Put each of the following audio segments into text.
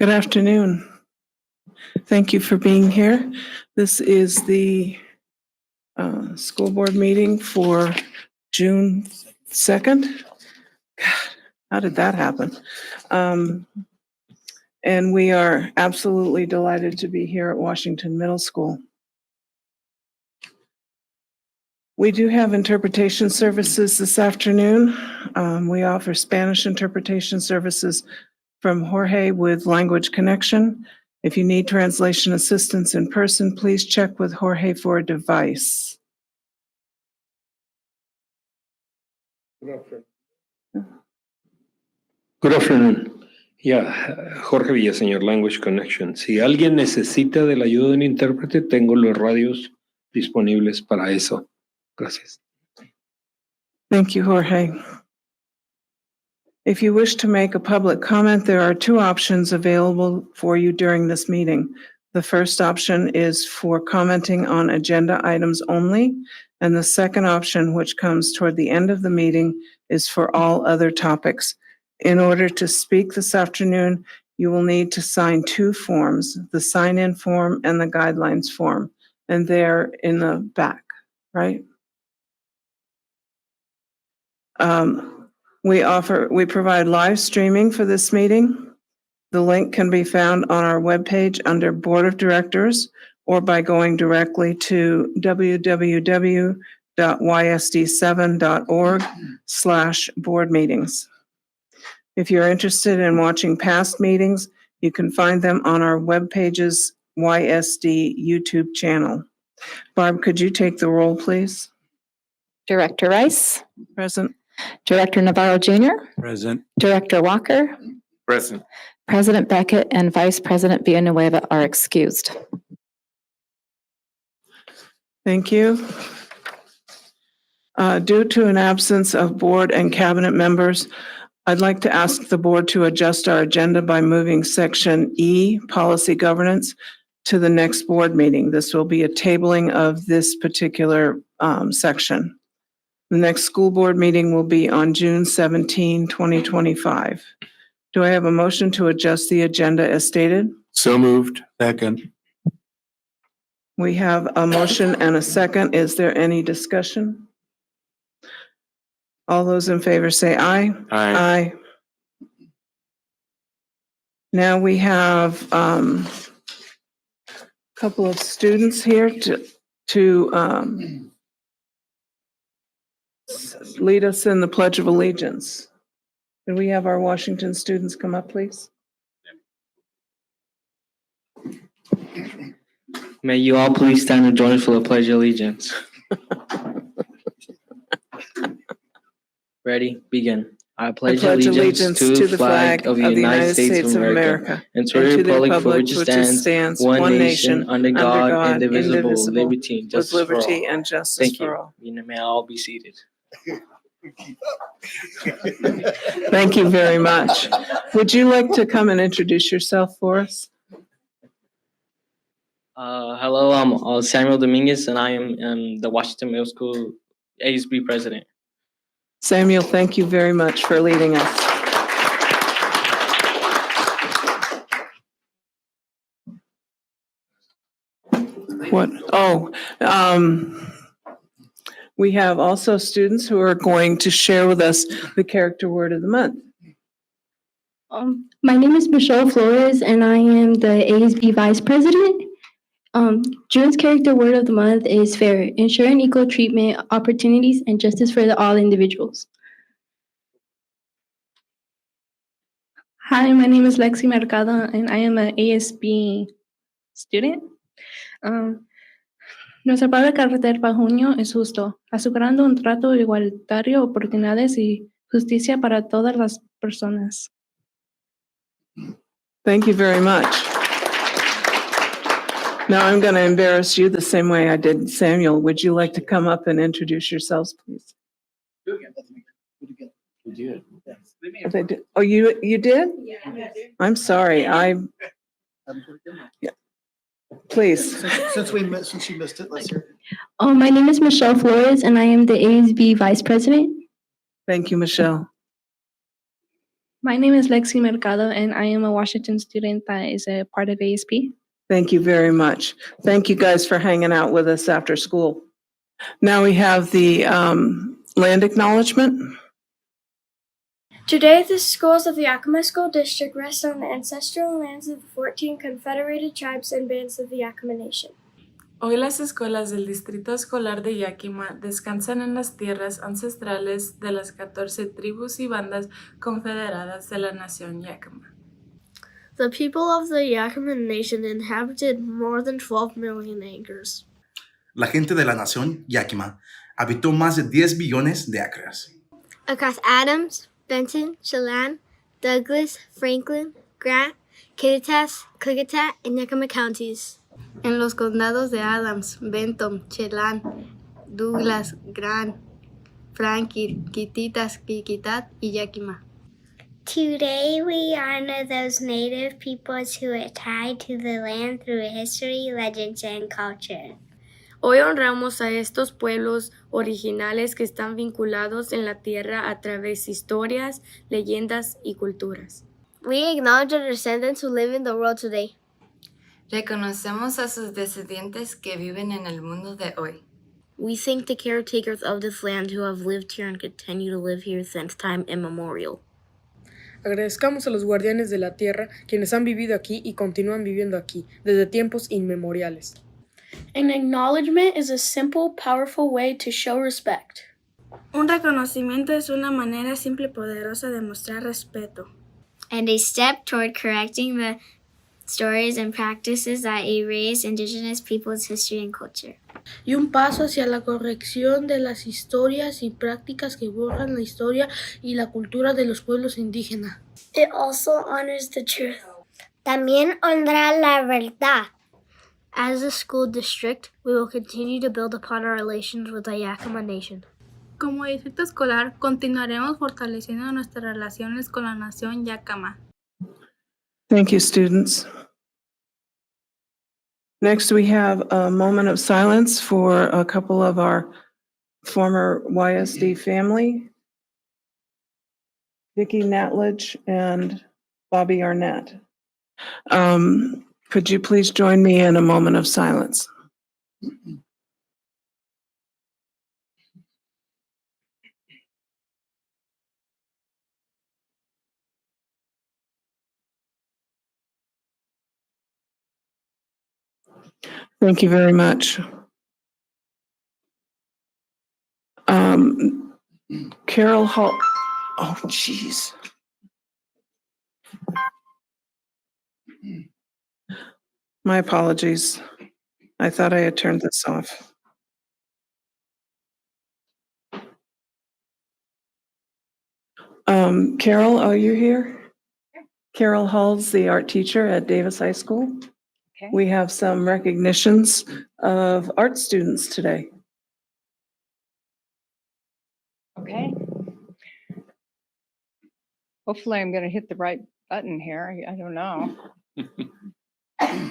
Good afternoon. Thank you for being here. This is the school board meeting for June 2nd. God, how did that happen? And we are absolutely delighted to be here at Washington Middle School. We do have interpretation services this afternoon. We offer Spanish interpretation services from Jorge with Language Connection. If you need translation assistance in person, please check with Jorge for a device. Good afternoon. Jorge Villaseñor, Language Connection. Si alguien necesita de la ayuda de un intérprete, tengo los radios disponibles para eso. Gracias. Thank you, Jorge. If you wish to make a public comment, there are two options available for you during this meeting. The first option is for commenting on agenda items only, and the second option, which comes toward the end of the meeting, is for all other topics. In order to speak this afternoon, you will need to sign two forms, the sign-in form and the guidelines form, and they're in the back, right? We provide live streaming for this meeting. The link can be found on our webpage under Board of Directors or by going directly to www.ysd7.org/board-meetings. If you're interested in watching past meetings, you can find them on our webpage's YSD YouTube channel. Barb, could you take the roll, please? Director Rice. Present. Director Navarro Jr. Present. Director Walker. Present. President Beckett and Vice President Villanueva are excused. Thank you. Due to an absence of board and cabinet members, I'd like to ask the board to adjust our agenda by moving section E, policy governance, to the next board meeting. This will be a tabling of this particular section. The next school board meeting will be on June 17, 2025. Do I have a motion to adjust the agenda as stated? So moved. Second. We have a motion and a second. Is there any discussion? All those in favor say aye. Aye. Aye. Now we have a couple of students here to lead us in the Pledge of Allegiance. Can we have our Washington students come up, please? May you all please stand and join us for the Pledge of Allegiance. Ready? Begin. I pledge allegiance to the flag of the United States of America and to the republic for which it stands, one nation, under God, indivisible, with liberty and justice Thank for you. all. You may all be seated. Thank you very much. Would you like to come and introduce yourself for us? Hello, I'm Samuel Dominguez, and I am the Washington Middle School ASB president. Samuel, thank you very much for leading us. What? Oh, we have also students who are going to share with us the character word of the month. My name is Michelle Flores, and I am the ASB Vice President. June's character word of the month is fair, ensuring equal treatment, opportunities, and justice for all individuals. Hi, my name is Lexi Mercado, and I am an ASB student. Nuestra palabra carácter para junio es justo, asegurando un trato igualitario, oportunidades y justicia para todas las personas. Thank you very much. Now I'm going to embarrass you the same way I did Samuel. Would you like to come up and introduce yourselves, please? We did. They did. Oh, you did? Yeah. I'm sorry. Yeah. Please. Since you missed it, let's hear. My name is Michelle Flores, and I am the ASB Vice President. Thank you, Michelle. My name is Lexi Mercado, and I am a Washington student that is a part of ASP. Thank you very much. Thank you guys for hanging out with us after school. Now we have the land acknowledgement. Today, the schools of the Yakima School District rest on the ancestral lands of the 14 confederated tribes and bands of the Yakima Nation. Hoy las escuelas del Distrito Escolar de Yakima descansan en las tierras ancestrales de las 14 tribus y bandas confederadas de la nación Yakima. The people of the Yakima Nation inhabited more than 12 million acres. La gente de la nación Yakima habitó más de 10 billones de acres. Across Adams, Benton, Chelan, Douglas, Franklin, Grant, Kittitas, Klickitat, and Yakima counties. En los condados de Adams, Benton, Chelan, Douglas, Grant, Franklin, Kittitas, Klickitat, y Yakima. Today we honor those native peoples who are tied to the land through history, legends, and culture. Hoy honramos a estos pueblos originales que están vinculados en la tierra a través de historias, leyendas y culturas. We acknowledge the descendants who live in the world today. Reconocemos a sus descendientes que viven en el mundo de hoy. We thank the caretakers of this land who have lived here and continue to live here since time immemorial. Agradezcamos a los guardianes de la tierra, quienes han vivido aquí y continúan viviendo aquí, desde tiempos inmemoriales. An acknowledgement is a simple, powerful way to show respect. Un reconocimiento es una manera simple y poderosa de mostrar respeto. And a step toward correcting the stories and practices that erase indigenous peoples' history and culture. Y un paso hacia la corrección de las historias y prácticas que borran la historia y la cultura de los pueblos indígenas. It also honors the truth. También honra la verdad. As a school district, we will continue to build upon our relations with the Yakima Nation. Como distrito escolar, continuaremos fortaleciendo nuestras relaciones con la nación Yakima. Thank you, students. Next, we have a moment of silence for a couple of our former YSD family, Vicki Natledge and Bobby Arnett. Could you please join me in a moment of silence? Thank you very much. Carol Hall. Oh, geez. My apologies. I thought I had turned this off. Carol, are you here? Carol Hull's the art teacher at Davis High School. Okay. We have some recognitions of art students today. Okay. Hopefully I'm going to hit the right button here. I don't know.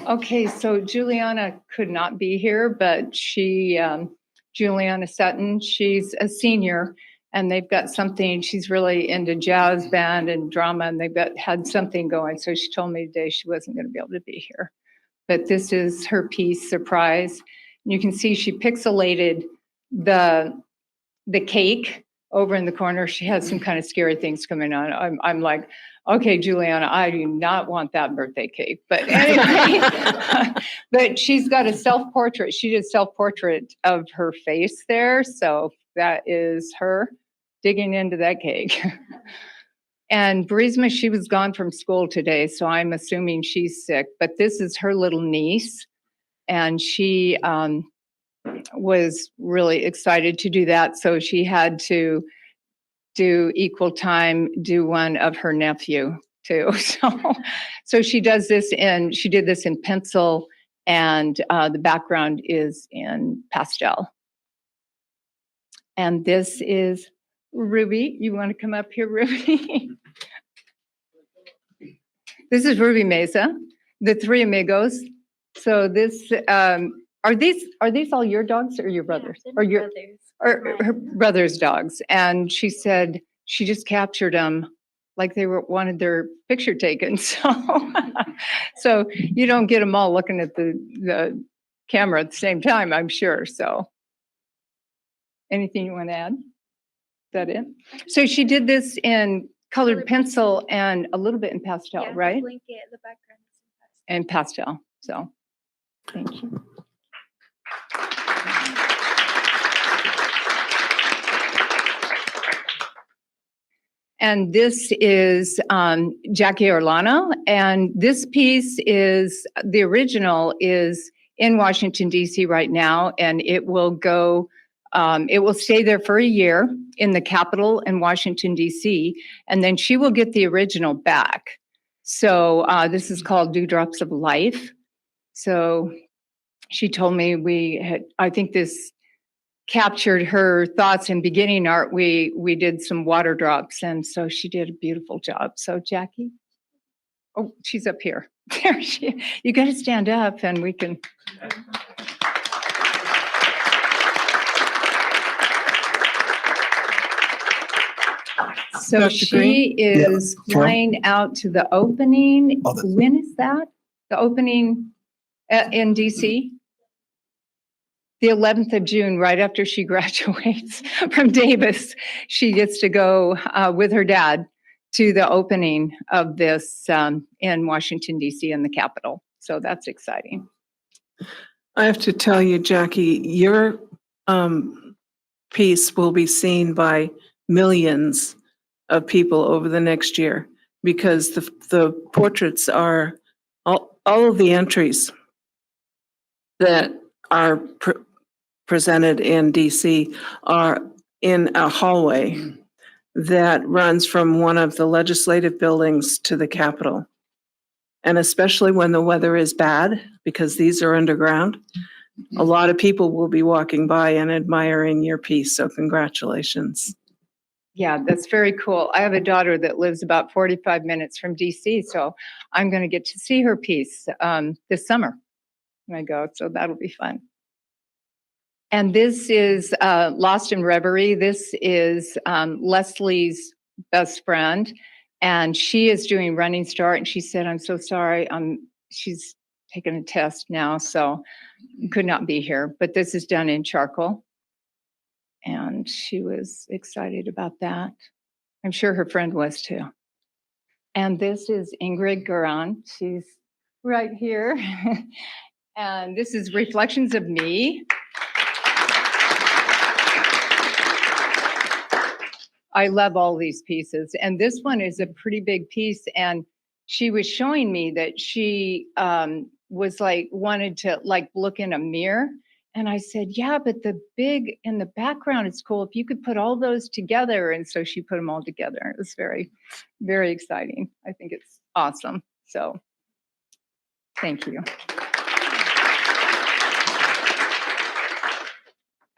Okay, so Juliana could not be here, but Juliana Sutton, she's a senior, and they've got something, she's really into jazz band and drama, and had something going, so she told me today she wasn't going to be able to be here. But this is her piece, Surprise. You can see she pixelated the cake over in the corner. She has some kind of scary things coming on. I'm like, okay, Juliana, I do not want that birthday cake. But anyway, but she's got a self-portrait. She did a self-portrait of her face there. So that is her digging into that cake. And Burisma, she was gone from school today, so I'm assuming she's sick. But this is her little niece, and she was really excited to do that. So she had to do equal time, do one of her nephew too. So she did this in pencil, and the background is in pastel. And this is Ruby. You want to come up here, Ruby? This is Ruby Mesa, the three amigos. So this, are these all your dogs or your brothers? Yeah, Or your brothers. or her brother's dogs. And she said she just captured them like they wanted their picture taken. So you don't get them all looking at the camera at the same time, I'm sure. So anything you want to add? Is that it? So she did this in colored pencil and a little bit in pastel, right? The blanket, the background. And pastel. So thank you. And this is Jackie Orlano. And this piece is, the original is in Washington, D.C. right now. And it will go, it will stay there for a year in the Capitol in Washington, D.C. And then she will get the original back. So this is called Dewdrops of Life. So she told me I think this captured her thoughts in beginning art. We did some water drops, and so she did a beautiful job. So Jackie, oh, she's up here. There she. You got to stand up, and we can. So Dr. she Green? is Yeah. flying out to the opening. When is that? The opening in DC? The 11th of June, right after she graduates from Davis, she gets to go with her dad to the opening of this in Washington, D.C. in the Capitol. So that's exciting. I have to tell you, Jackie, your piece will be seen by millions of people over the next year because the portraits are all of the entries that are presented in DC are in a hallway that runs from one of the legislative buildings to the Capitol. And especially when the weather is bad, because these are underground, a lot of people will be walking by and admiring your piece. So congratulations. Yeah, that's very cool. I have a daughter that lives about 45 minutes from DC, so I'm going to get to see her piece this summer when I go. So that'll be fun. And this is Lost in Reverie. This is Leslie's best friend, and she is doing Running Start. And she said, "I'm so sorry. She's taking a test now, so could not be here." But this is done in charcoal, and she was excited about that. I'm sure her friend was too. And this is Ingrid Garan. She's right here, and this is Reflections of Me. I love all these pieces. And this one is a pretty big piece. And she was showing me that she was like, wanted to like look in a mirror. And I said, yeah, but the big in the background is cool. If you could put all those together. And so she put them all together. It was very, very exciting. I think it's awesome. So thank you.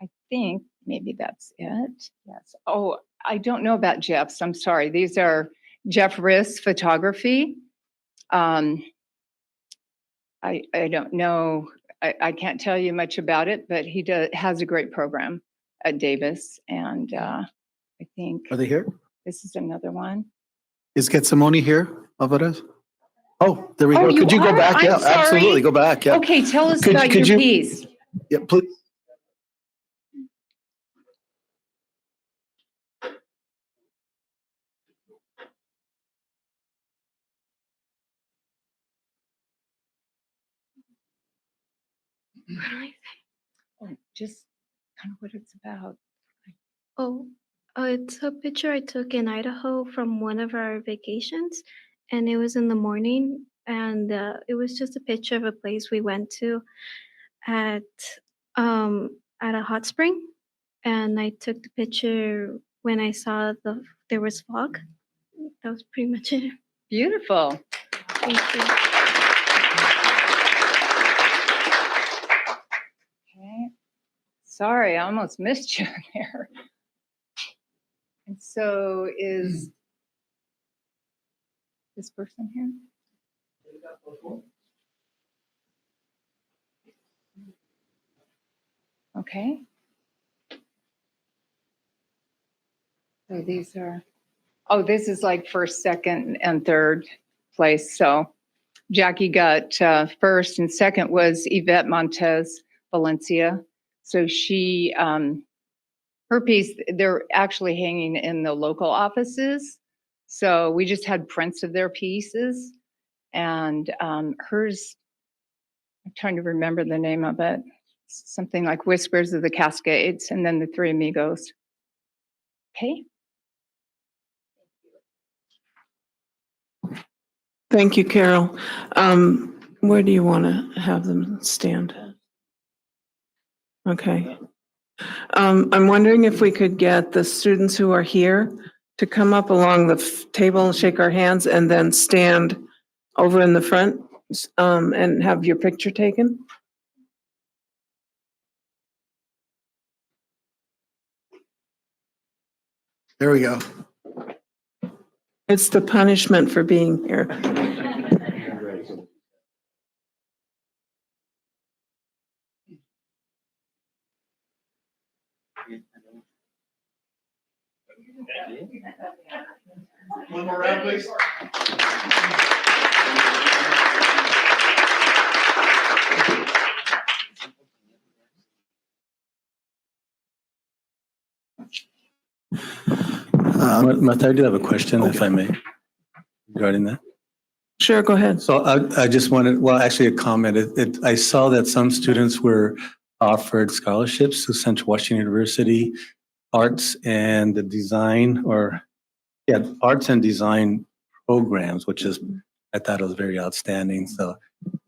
I think maybe that's it. Yes. Oh, I don't know about Jeff's. I'm sorry. These are Jeff Riss photography. I don't know. I can't tell you much about it, but he has a great program at Davis. And I think. Are they here? This is another one. Is Getsamoni here, Alvarez? Oh, there we Oh, go. Could you go back? I'm Yeah, sorry. absolutely. Go back. Yeah. Okay, tell us about your piece. Yeah, please. Oh, just kind of what it's about. Oh, it's a picture I took in Idaho from one of our vacations, and it was in the morning, and it was just a picture of a place we went to at a hot spring, and I took the picture when I saw there was fog. That was pretty much it. Beautiful. Thank you. Okay. Sorry, I almost missed you there. And so is this person here? Okay. So these are, Oh, this is like first, second, and third place. So Jackie got first, and second was Yvette Montez Valencia. So she, her piece, they're actually hanging in the local offices. So we just had prints of their pieces. And hers, I'm trying to remember the name of it. Something like Whispers of the Cascades, and then the Three Amigos. Okay. Thank you, Carol. Where do you want to have them stand? Okay. I'm wondering if we could get the students who are here to come up along the table and shake our hands and then stand over in the front and have your picture taken. There we go. It's the punishment for being here. One more round, please. Martha, I do have a question, if I may, regarding that. Sure, go ahead. So I just wanted, well, actually a comment. I saw that some students were offered scholarships to Central Washington University arts and design arts and design programs, which is, I thought it was very outstanding. So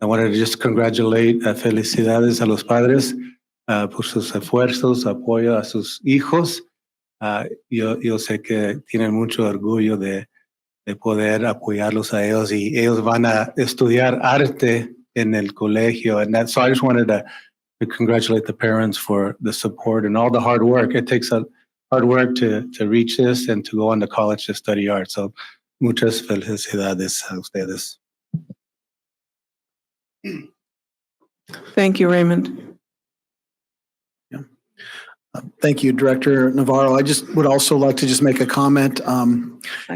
I wanted to just congratulate, felicidades a los padres por sus esfuerzos, apoyo a sus hijos. Yo sé que tienen mucho orgullo de poder apoyarlos a ellos y ellos van a estudiar arte en el colegio. And so I just wanted to congratulate the parents for the support and all the hard work. It takes a hard work to reach this and to go on to college to study art. So muchas felicidades a ustedes. Thank you, Raymond. Thank you, Director Navarro. I just would also like to just make a comment.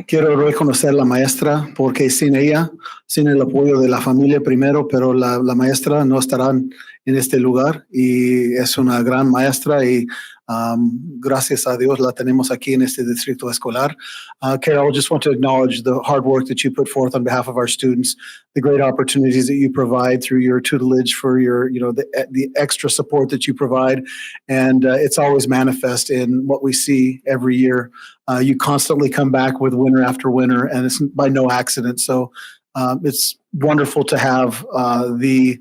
Quiero reconocer a la maestra porque sin ella, sin el apoyo de la familia primero, pero la maestra no estarán en este lugar y es una gran maestra y gracias a Dios la tenemos aquí en este distrito escolar. Carol, just want to acknowledge the hard work that you put forth on behalf of our students, the great opportunities that you provide through your tutelage for your, the extra support that you provide. And it's always manifest in what we see every year. You constantly come back with winner after winner, and it's by no accident. So it's wonderful to have the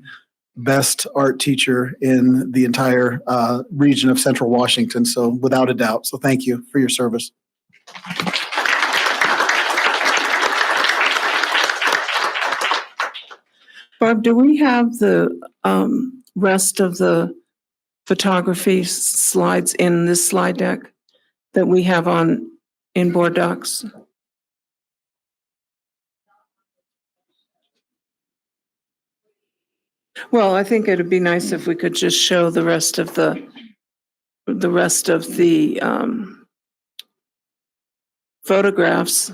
best art teacher in the entire region of Central Washington. So without a doubt. So thank you for your service. Barb, do we have the rest of the photography slides in this slide deck that we have in board docs? Well, I think it'd be nice if we could just show the rest of the photographs.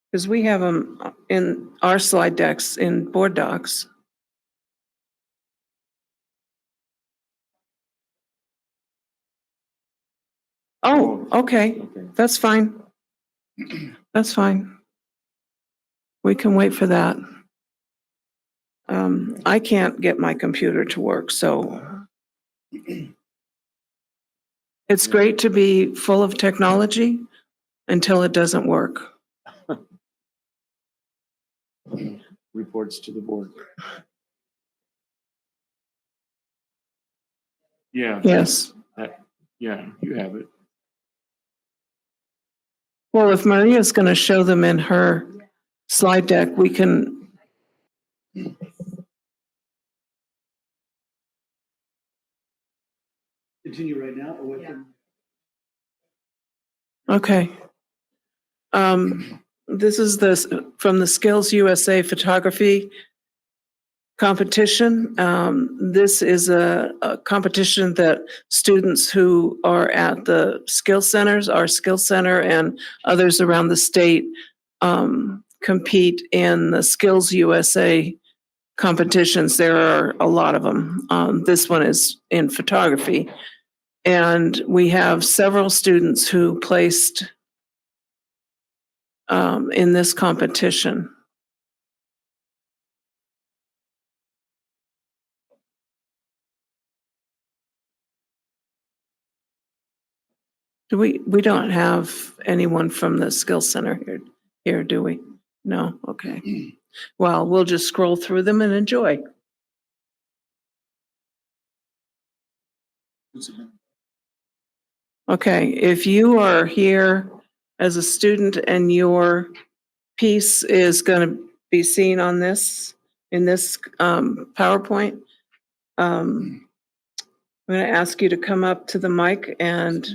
Because we have them in our slide decks in board docs. Oh, okay. That's fine. That's fine. We can wait for that. I can't get my computer to work, so it's great to be full of technology until it doesn't work. Reports to the board. Yeah. Yes. Yeah, you have it. Well, if Maria's going to show them in her slide deck, we can. Continue right now or Okay. This is from the Skills USA photography competition. This is a competition that students who are at the skill centers, our skill center and others around the state compete in the Skills USA competitions. There are a lot of them. This one is in photography. And we have several students who placed in this competition. We don't have anyone from the Skills Center here, do we? No? Okay. Well, we'll just scroll through them and enjoy. Okay, if you are here as a student and your piece is going to be seen on this, in this PowerPoint, I'm going to ask you to come up to the mic and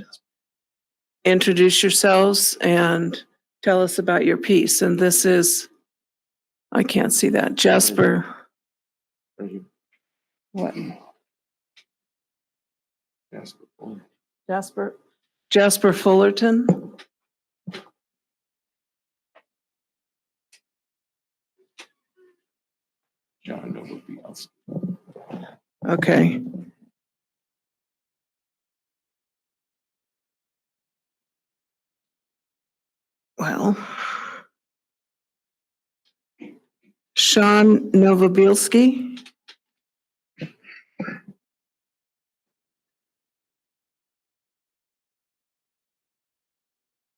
introduce yourselves and tell us about your piece. And this is, I can't see that, Jasper. What? Jasper Fullerton. Okay. Well, Sean Novobilski.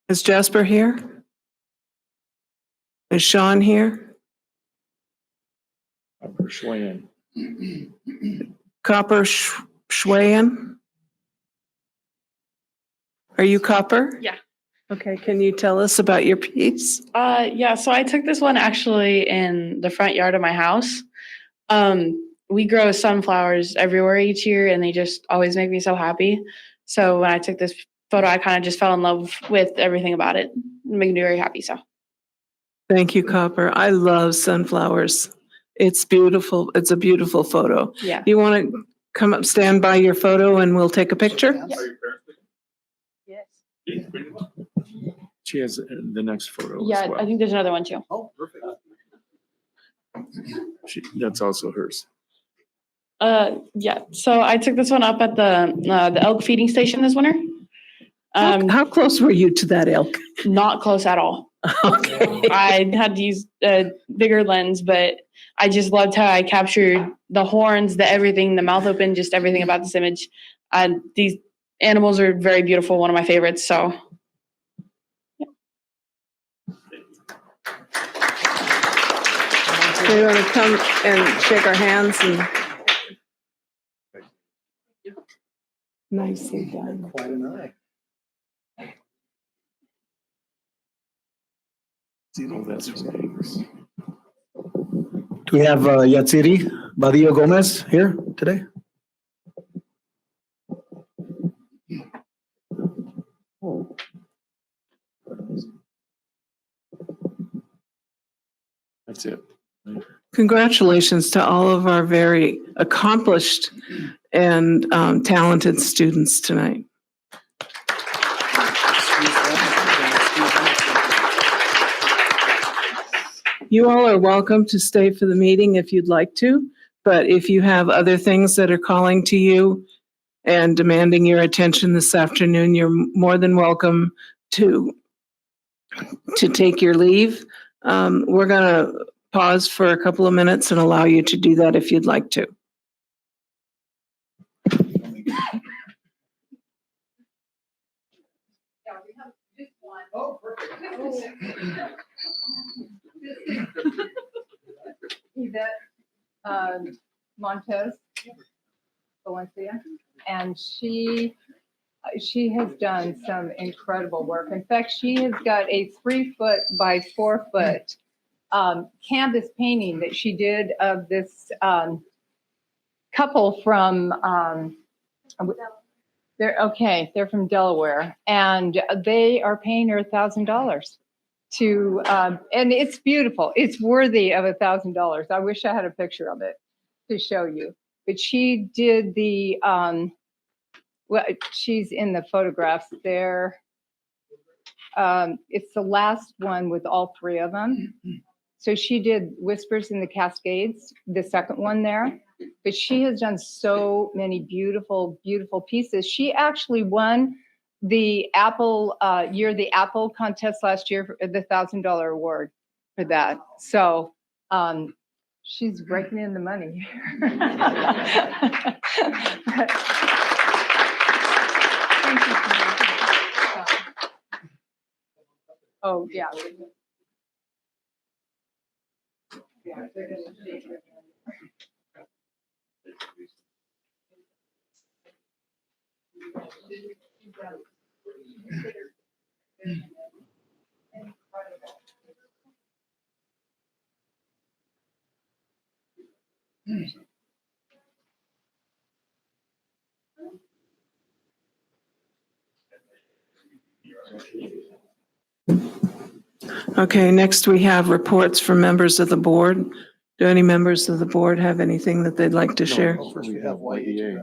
Is Jasper here? Is Sean here? Copper Schwayan. Copper Schwayan? Are you Copper? Yeah. Okay, can you tell us about your piece? Yeah, so I took this one actually in the front yard of my house. We grow sunflowers everywhere each year and they just always make me so happy. So when I took this photo, I kind of just fell in love with everything about it. It made me very happy, so. Thank you, Copper. I love sunflowers. It's beautiful. It's a beautiful photo. Yeah. You want to come up, stand by your photo and we'll take a picture? Yes. She has the next photo Yeah, as well. I think there's another one too. Oh, perfect. That's also hers. Yeah, so I took this one up at the elk feeding station this winter. How close were you to that elk? Not close at all. Okay. I had to use a bigger lens, but I just loved how I captured the horns, the everything, the mouth open, just everything about this image. These animals are very beautiful, one of my favorites, so. Yeah. So you want to come and shake our hands and. Nicely done. Quite an eye. That's her name. Do we have Yatsiri Badillo Gomez here today? That's it. Congratulations to all of our very accomplished and talented students tonight. You all are welcome to stay for the meeting if you'd like to, but if you have other things that are calling to you and demanding your attention this afternoon, you're more than welcome to take your leave. We're going to pause for a couple of minutes and allow you to do that if you'd like to. Yvette Montez Valencia, and she has done some incredible work. In fact, she has got a 3-foot by 4-foot canvas painting that she did of this couple from they're from Delaware, and they are paying her $1,000 to and it's beautiful. It's worthy of $1,000. I wish I had a picture of it. to show you. But she did the, well, she's in the photographs there. It's the last one with all three of them. So she did Whispers in the Cascades, the second one there. But she has done so many beautiful, beautiful pieces. She actually won the Apple Apple contest last year for the $1,000 award for that. So she's breaking in the money. Oh, yeah. Okay, next we have reports from members of the board. Do any members of the board have anything that they'd like to share?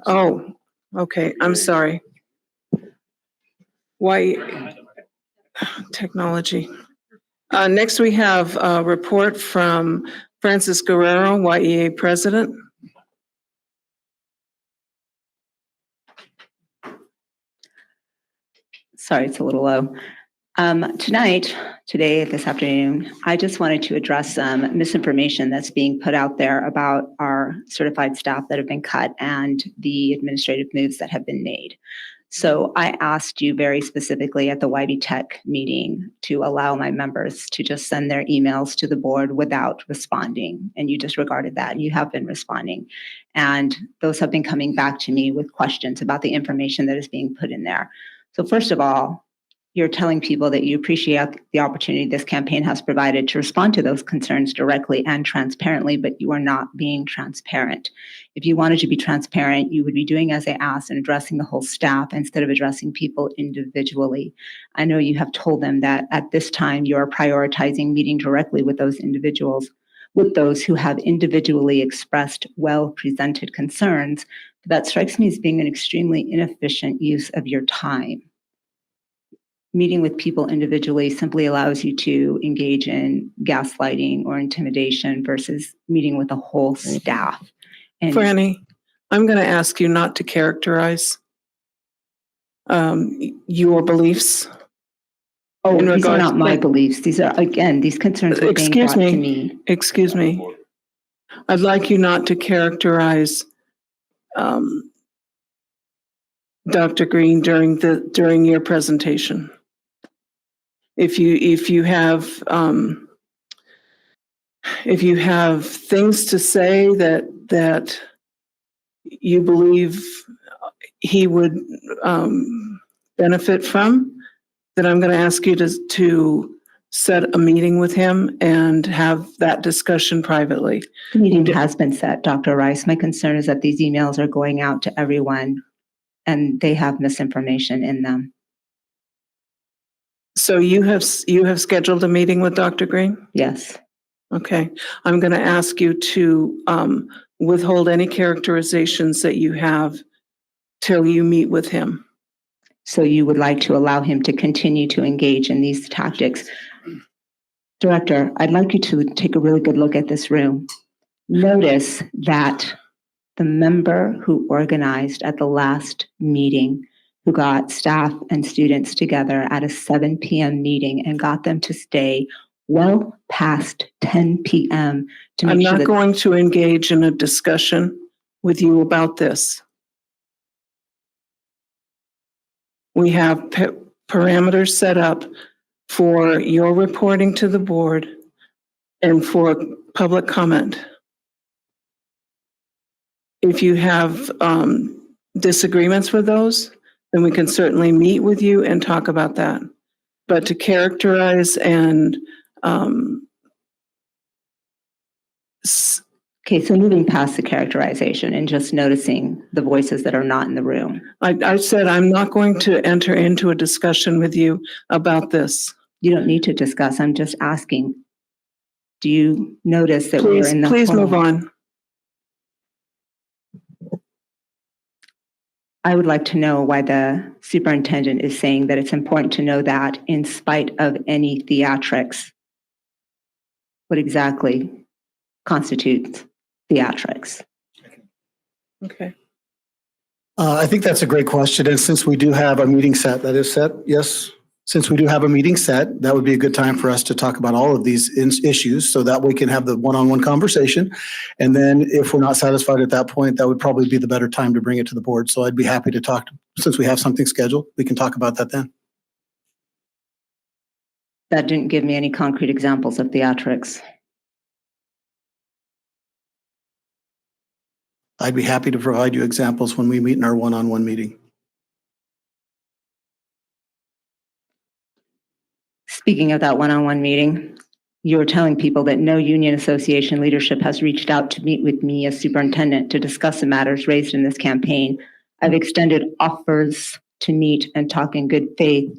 Oh, okay, I'm sorry. Why, technology. Next we have a report from Francis Guerrero, YEA President. Sorry, it's a little low. This afternoon, I just wanted to address some misinformation that's being put out there about our certified staff that have been cut and the administrative moves that have been made. So I asked you very specifically at the YB Tech meeting to allow my members to just send their emails to the board without responding. And you disregarded that, and you have been responding. And those have been coming back to me with questions about the information that is being put in there. So first of all, you're telling people that you appreciate the opportunity this campaign has provided to respond to those concerns directly and transparently, but you are not being transparent. If you wanted to be transparent, you would be doing as I asked and addressing the whole staff instead of addressing people individually. I know you have told them that at this time you are prioritizing meeting directly with those individuals, with those who have individually expressed well-presented concerns. But that strikes me as being an extremely inefficient use of your time. Meeting with people individually simply allows you to engage in gaslighting or intimidation versus meeting with the whole staff. And Franny, I'm going to ask you not to characterize your beliefs. Oh, these are not my beliefs. These are, again, these concerns are being brought to me. Excuse me. I'd like you not to characterize Dr. Green during your presentation. If you have things to say that you believe he would benefit from, then I'm going to ask you to set a meeting with him and have that discussion privately. The meeting has been set, Dr. Rice. My concern is that these emails are going out to everyone and they have misinformation in them. So you have scheduled a meeting with Dr. Green? Yes. Okay. I'm going to ask you to withhold any characterizations that you have till you meet with him. So you would like to allow him to continue to engage in these tactics. Director, I'd like you to take a really good look at this room. Notice that the member who organized at the last meeting, who got staff and students together at a 7 p.m. meeting and got them to stay well past 10 p.m. to make sure I'm not going to engage in a discussion with you about this. We have parameters set up for your reporting to the board and for public comment. If you have disagreements with those, then we can certainly meet with you and talk about that. But to characterize and okay, so moving past the characterization and just noticing the voices that are not in the room. I said I'm not going to enter into a discussion with you about this. You don't need to discuss. I'm just asking. Do you notice that we're in the Please hall? move on. I would like to know why the superintendent is saying that it's important to know that in spite of any theatrics. What exactly constitutes theatrics? Okay. I think that's a great question. And since we do have a meeting set that is set, yes, since we do have a meeting set, that would be a good time for us to talk about all of these issues so that we can have the one-on-one conversation. And then if we're not satisfied at that point, that would probably be the better time to bring it to the board. So I'd be happy to talk, since we have something scheduled, we can talk about that then. That didn't give me any concrete examples of theatrics. I'd be happy to provide you examples when we meet in our one-on-one meeting. Speaking of that one-on-one meeting, you were telling people that no union association leadership has reached out to meet with me as superintendent to discuss the matters raised in this campaign. I've extended offers to meet and talk in good faith.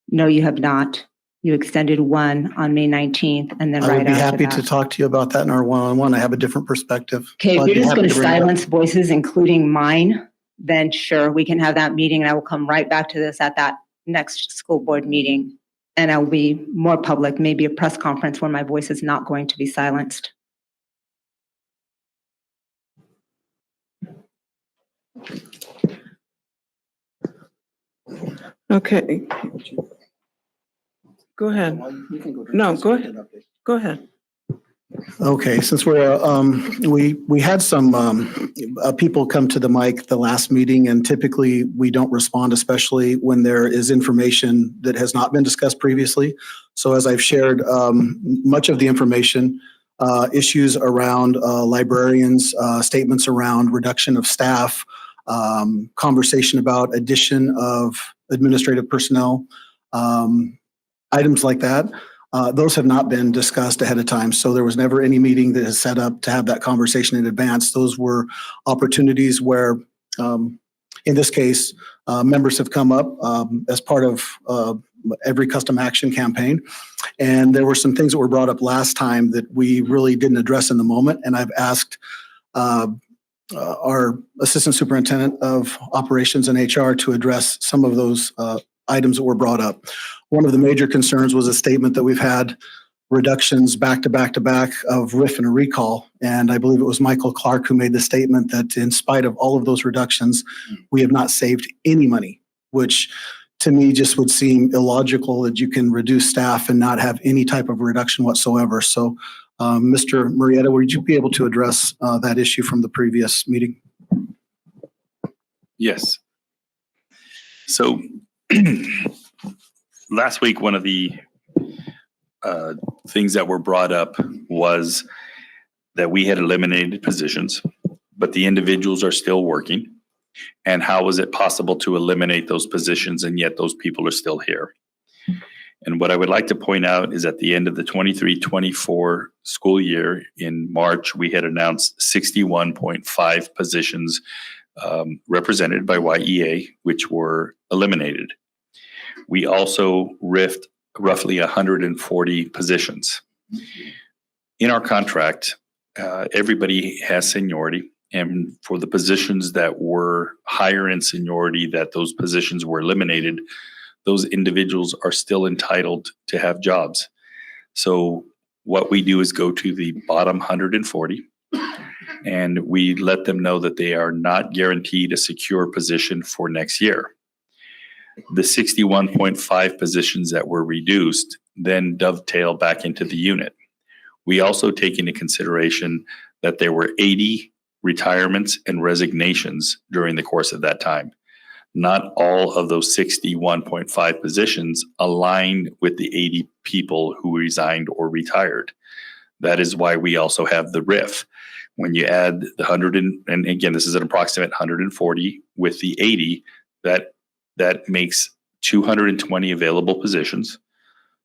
No, you have not. You extended one on May 19th and then I right would be after happy that. to talk to you about that in our one-on-one. I have a different perspective. Okay, So if I'd you're be just happy going to bring it up. silence voices, including mine, then sure, we can have that meeting and I will come right back to this at that next school board meeting. And I will be more public, maybe a press conference where my voice is not going to be silenced. Okay. Go ahead. No, go ahead. Go ahead. Okay, since we had some people come to the mic the last meeting, and typically we don't respond, especially when there is information that has not been discussed previously. So as I've shared, much of the information, issues around librarians, statements around reduction of staff, conversation about addition of administrative personnel, items like that. Those have not been discussed ahead of time. So there was never any meeting that is set up to have that conversation in advance. Those were opportunities where, in this case, members have come up as part of every custom action campaign. And there were some things that were brought up last time that we really didn't address in the moment. And I've asked our assistant superintendent of operations and HR to address some of those items that were brought up. One of the major concerns was a statement that we've had reductions back to back to back of RIF and a recall. And I believe it was Michael Clark who made the statement that in spite of all of those reductions, we have not saved any money, which to me just would seem illogical that you can reduce staff and not have any type of reduction whatsoever. So Mr. Murrieta, would you be able to address that issue from the previous meeting? Yes. So last week, one of the things that were brought up was that we had eliminated positions, but the individuals are still working. And how was it possible to eliminate those positions and yet those people are still here? And what I would like to point out is at the end of the 23-24 school year in March, we had announced 61.5 positions represented by YEA, which were eliminated. We also riffed roughly 140 positions. In our contract, everybody has seniority. And for the positions that were higher in seniority, that those positions were eliminated, those individuals are still entitled to have jobs. So what we do is go to the bottom 140 and we let them know that they are not guaranteed a secure position for next year. The 61.5 positions that were reduced then dovetail back into the unit. We also take into consideration that there were 80 retirements and resignations during the course of that time. Not all of those 61.5 positions align with the 80 people who resigned or retired. That is why we also have the RIF. When you add the 100, and again, this is an approximate 140 with the 80, that makes 220 available positions.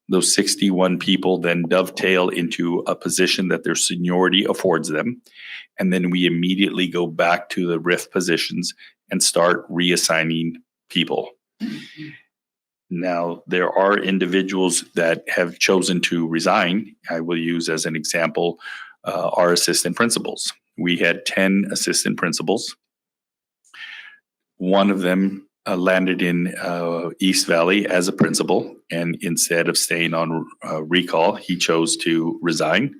Those 61 people then dovetail into a position that their seniority affords them. And then we immediately go back to the RIF positions and start reassigning people. Now, there are individuals that have chosen to resign. I will use as an example our assistant principals. We had 10 assistant principals. One of them landed in East Valley as a principal, and instead of staying on recall, he chose to resign.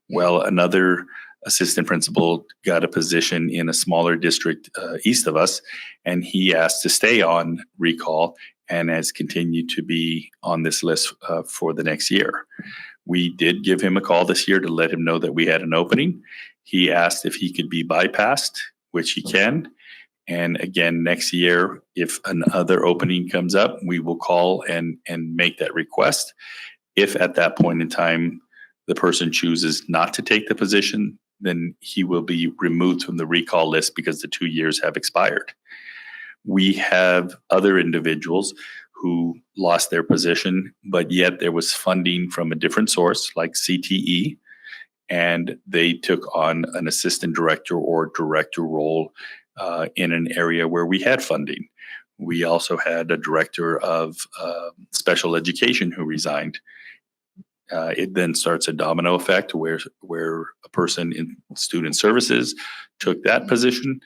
Well, another assistant principal got a position in a smaller district east of us, and he asked to stay on recall and has continued to be on this list for the next year. We did give him a call this year to let him know that we had an opening. He asked if he could be bypassed, which he can. And again, next year, if another opening comes up, we will call and make that request. If at that point in time, the person chooses not to take the position, then he will be removed from the recall list because the 2 years have expired. We have other individuals who lost their position, but yet there was funding from a different source like CTE, and they took on an assistant director or director role in an area where we had funding. We also had a director of special education who resigned. It then starts a domino effect where a person in student services took that position.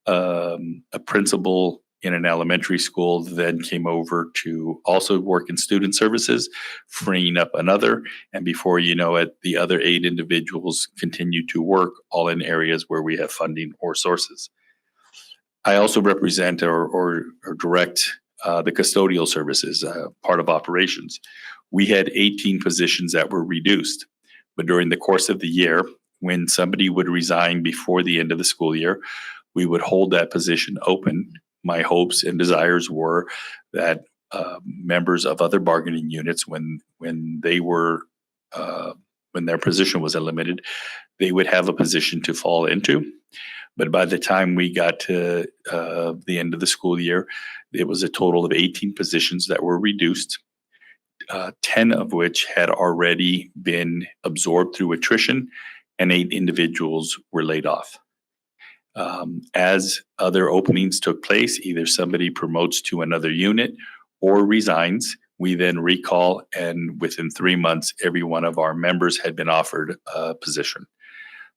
A principal in an elementary school then came over to also work in student services, freeing up another. And before you know it, the other 8 individuals continue to work all in areas where we have funding or sources. I also represent or direct the custodial services, part of operations. We had 18 positions that were reduced, but during the course of the year, when somebody would resign before the end of the school year, we would hold that position open. My hopes and desires were that members of other bargaining units, when their position was eliminated, they would have a position to fall into. But by the time we got to the end of the school year, it was a total of 18 positions that were reduced, 10 of which had already been absorbed through attrition, and 8 individuals were laid off. As other openings took place, either somebody promotes to another unit or resigns, we then recall, and within 3 months, every one of our members had been offered a position.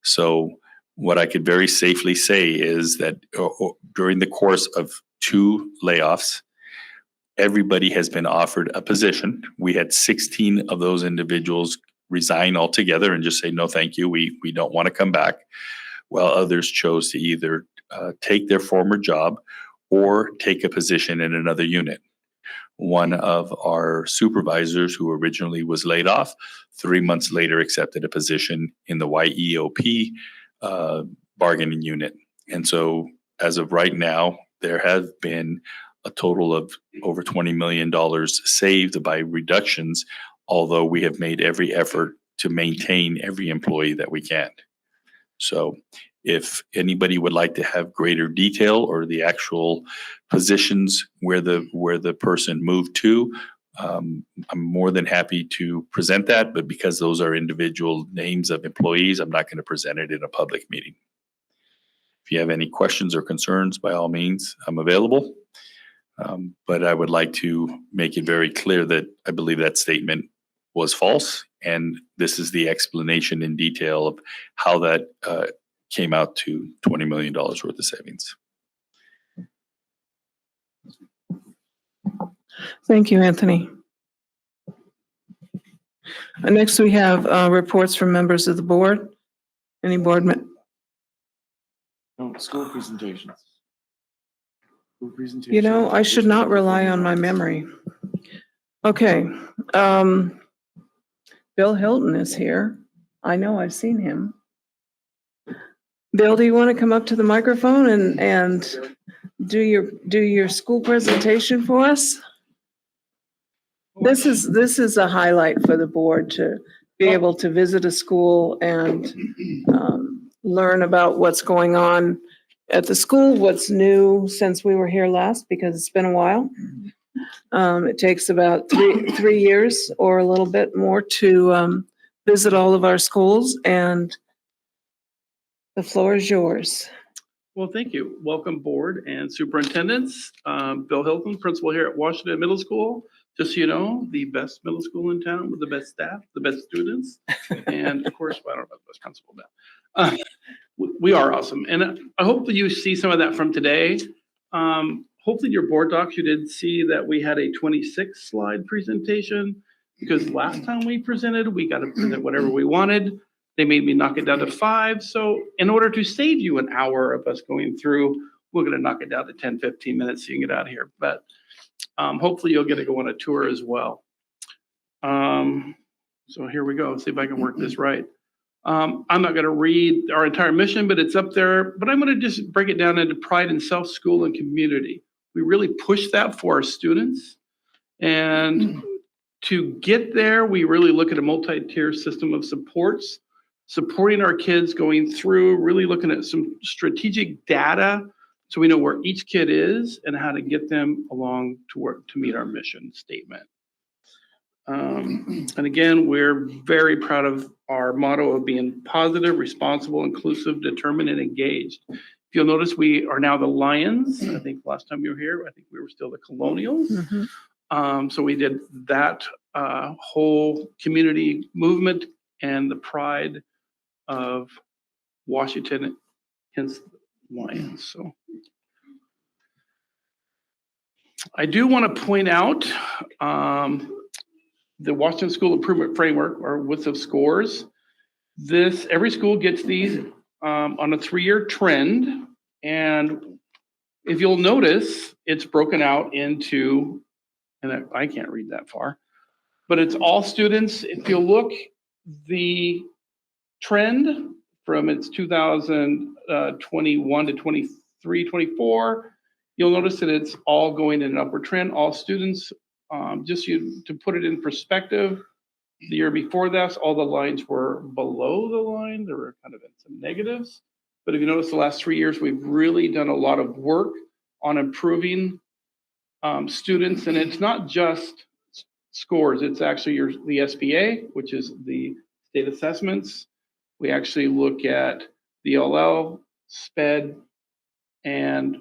So what I could very safely say is that during the course of 2 layoffs, everybody has been offered a position. We had 16 of those individuals resign altogether and just say, no, thank you, we don't want to come back, while others chose to either take their former job or take a position in another unit. One of our supervisors, who originally was laid off, 3 months later accepted a position in the YEOP bargaining unit. And so as of right now, there have been a total of over $20 million saved by reductions, although we have made every effort to maintain every employee that we can. So if anybody would like to have greater detail or the actual positions where the person moved to, I'm more than happy to present that, but because those are individual names of employees, I'm not going to present it in a public meeting. If you have any questions or concerns, by all means, I'm available. But I would like to make it very clear that I believe that statement was false, and this is the explanation in detail of how that came out to $20 million worth of savings. Thank you, Anthony. Next, we have reports from members of the board. Any board members? No, school presentations. You know, I should not rely on my memory. Okay. Bill Hilton is here. I know I've seen him. Bill, do you want to come up to the microphone and do your school presentation for us? This is a highlight for the board to be able to visit a school and learn about what's going on at the school, what's new since we were here last, because it's been a while. It takes about three years or a little bit more to visit all of our schools, and the floor is yours. Well, thank you. Welcome, board and superintendents. Bill Hilton, principal here at Washington Middle School. Just so you know, the best middle school in town with the best staff, the best students, and of course, I don't know about the best principal now. We are awesome, and I hope that you see some of that from today. Hopefully your board docs, you did see that we had a 26 slide presentation, because last time we presented, we got to present whatever we wanted. They made me knock it down to 5. So in order to save you an hour of us going through, we're going to knock it down to 10, 15 minutes so you can get out of here. But hopefully you'll get to go on a tour as well. So here we go. See if I can work this right. I'm not going to read our entire mission, but it's up there. But I'm going to just break it down into pride in self, school, and community. We really push that for our students. And to get there, we really look at a multi-tier system of supports, supporting our kids going through, really looking at some strategic data so we know where each kid is and how to get them along to work to meet our mission statement. And again, we're very proud of our motto of being positive, responsible, inclusive, determined, and engaged. If you'll notice, we are now the Lions. I think last time you were here, I think we were still the Colonials. So we did that whole community movement and the pride of Washington, hence Lions. So I do want to point out the Washington School Improvement Framework, or WITS of scores. Every school gets these on a 3-year trend. And if you'll notice, it's broken out into, and I can't read that far, but it's all students. If you look, the trend from its 2021 to 23, 24, you'll notice that it's all going in an upward trend. All students, to put it in perspective, the year before that, all the lines were below the line. There were kind of some negatives. But if you notice, the last 3 years, we've really done a lot of work on improving students. And it's not just scores. It's actually the SBA, which is the state assessments. We actually look at the LL, SPED, and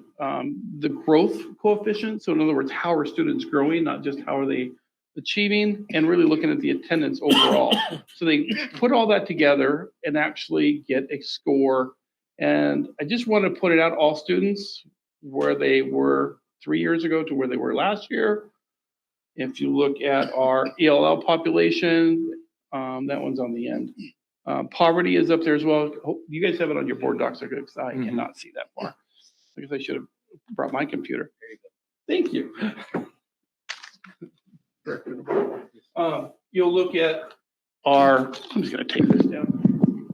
the growth coefficient. So in other words, how are students growing, not just how are they achieving, and really looking at the attendance overall. So they put all that together and actually get a score. And I just want to point it out, all students, where they were 3 years ago to where they were last year. If you look at our ELL population, that one's on the end. Poverty is up there as well. You guys have it on your board docs, because I cannot see that far. I guess I should have brought my computer. Thank you. You'll look at I'm just going to take this down.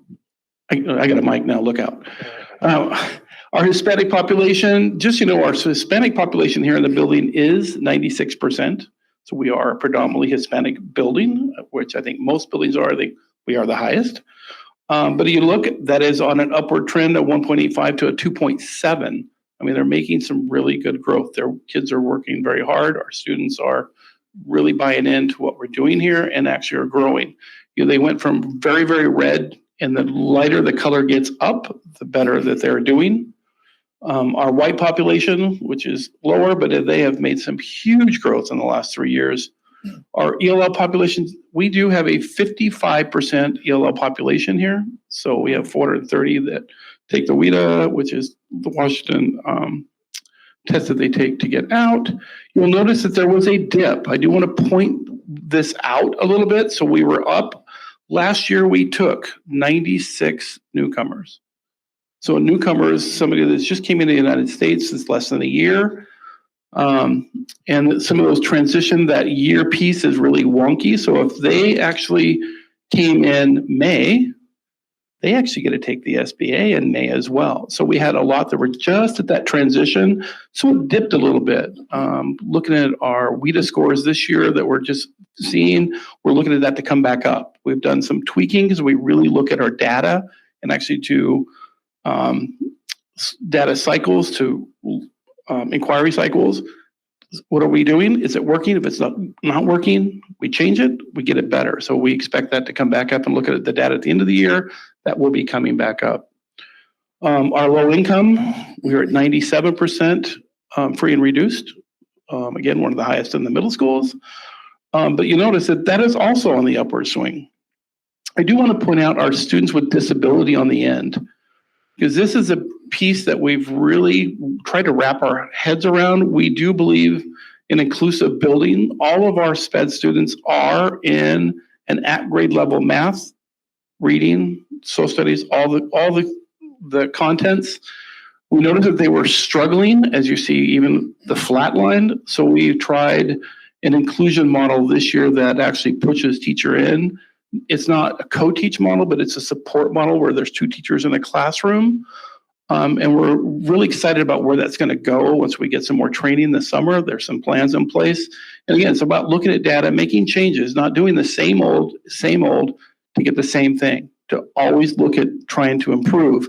I got a mic now, look out. Our Hispanic population, just our Hispanic population here in the building is 96%. So we are a predominantly Hispanic building, which I think most buildings are. I think we are the highest. But you look, that is on an upward trend of 1.85 to a 2.7. I mean, they're making some really good growth. Their kids are working very hard. Our students are really buying into what we're doing here and actually are growing. They went from very, very red, and the lighter the color gets up, the better that they're doing. Our white population, which is lower, but they have made some huge growth in the last 3 years. Our ELL population, we do have a 55% ELL population here. So we have 430 that take the WIDA, which is the Washington test that they take to get out. You'll notice that there was a dip. I do want to point this out a little bit. So we were up. Last year, we took 96 newcomers. So a newcomer is somebody that's just came into the United States since less than a year. And some of those transition, that year piece is really wonky. So if they actually came in May, they actually get to take the SBA in May as well. So we had a lot that were just at that transition. So it dipped a little bit. Looking at our WIDA scores this year that we're just seeing, we're looking at that to come back up. We've done some tweaking because we really look at our data and actually do data cycles to inquiry cycles. What are we doing? Is it working? If it's not working, we change it, we get it better. So we expect that to come back up, and look at the data at the end of the year, that will be coming back up. Our low income, we're at 97% free and reduced. Again, one of the highest in the middle schools. But you notice that is also on the upward swing. I do want to point out our students with disability on the end, because this is piece that we've really tried to wrap our heads around. We do believe in inclusive building. All of our SPED students are in an at-grade level math, reading, social studies, all the contents. We noticed that they were struggling, as you see, even the flat line. So we tried an inclusion model this year that actually pushes teacher in. It's not a co-teach model, but it's a support model where there's 2 teachers in a classroom. And we're really excited about where that's going to go once we get some more training this summer. There's some plans in place. And again, it's about looking at data, making changes, not doing the same old to get the same thing, to always look at trying to improve.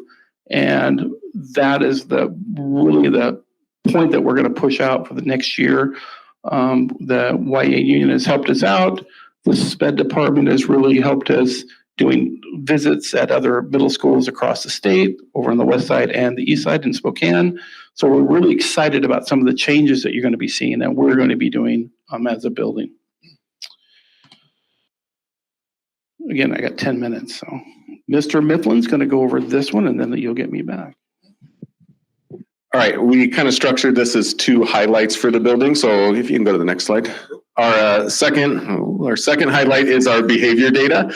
And that is really the point that we're going to push out for the next year. The YA union has helped us out. The SPED department has really helped us doing visits at other middle schools across the state, over on the west side and the east side in Spokane. So we're really excited about some of the changes that you're going to be seeing and we're going to be doing as a building. Again, I got 10 minutes, so Mr. Mifflin's going to go over this one and then you'll get me back. All right, we kind of structured this as 2 highlights for the building. So if you can go to the next slide. Our second highlight is our behavior data.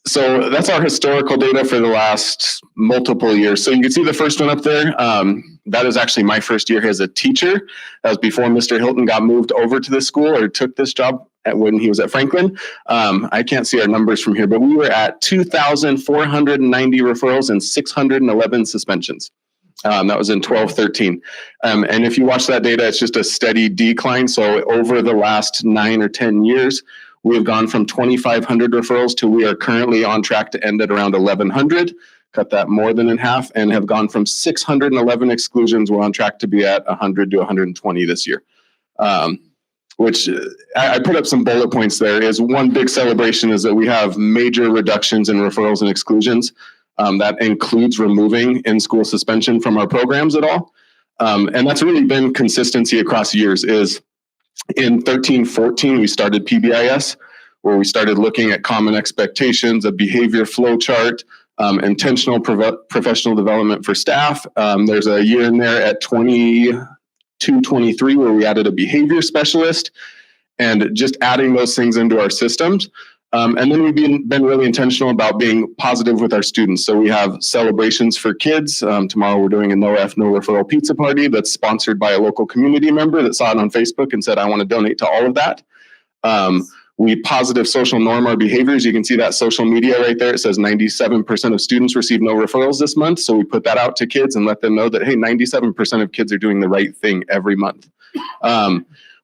So that's our historical data for the last multiple years. So you can see the first one up there. That is actually my first year as a teacher. That was before Mr. Hilton got moved over to this school or took this job when he was at Franklin. I can't see our numbers from here, but we were at 2,490 referrals and 611 suspensions. That was in 12-13. And if you watch that data, it's just a steady decline. So over the last 9 or 10 years, we have gone from 2,500 referrals to we are currently on track to end at around 1,100, cut that more than in half, and have gone from 611 exclusions. We're on track to be at 100 to 120 this year. Which I put up some bullet points there. Is one big celebration is that we have major reductions in referrals and exclusions. That includes removing in-school suspension from our programs at all. And that's really been consistency across years. Is in 13-14, we started PBIS, where we started looking at common expectations, a behavior flow chart, intentional professional development for staff. There's a year in there at 22-23 where we added a behavior specialist and just adding those things into our systems. And then we've been really intentional about being positive with our students. So we have celebrations for kids. Tomorrow we're doing a No F, No Referral pizza party that's sponsored by a local community member that saw it on Facebook and said, I want to donate to all of that. We positive social norm our behaviors. You can see that social media right there. It says 97% of students receive no referrals this month. So we put that out to kids and let them know that, hey, 97% of kids are doing the right thing every month.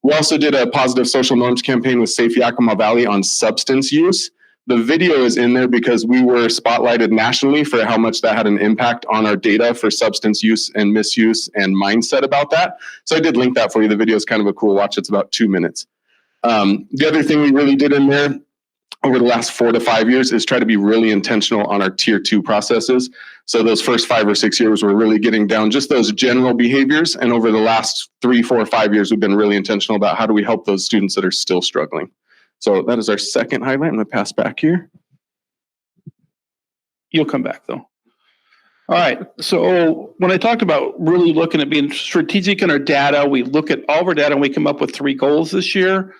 We also did a positive social norms campaign with Safe Yakima Valley on substance use. The video is in there because we were spotlighted nationally for how much that had an impact on our data for substance use and misuse and mindset about that. So I did link that for you. The video is kind of a cool watch. It's about 2 minutes. The other thing we really did in there over the last 4 to 5 years is try to be really intentional on our tier 2 processes. So those first 5 or 6 years, we're really getting down just those general behaviors. And over the last 3, 4, 5 years, we've been really intentional about how do we help those students that are still struggling. So that is our second highlight. I'm going to pass back here. You'll come back though. All right. So when I talked about really looking at being strategic in our data, we look at all of our data and we come up with 3 goals this year.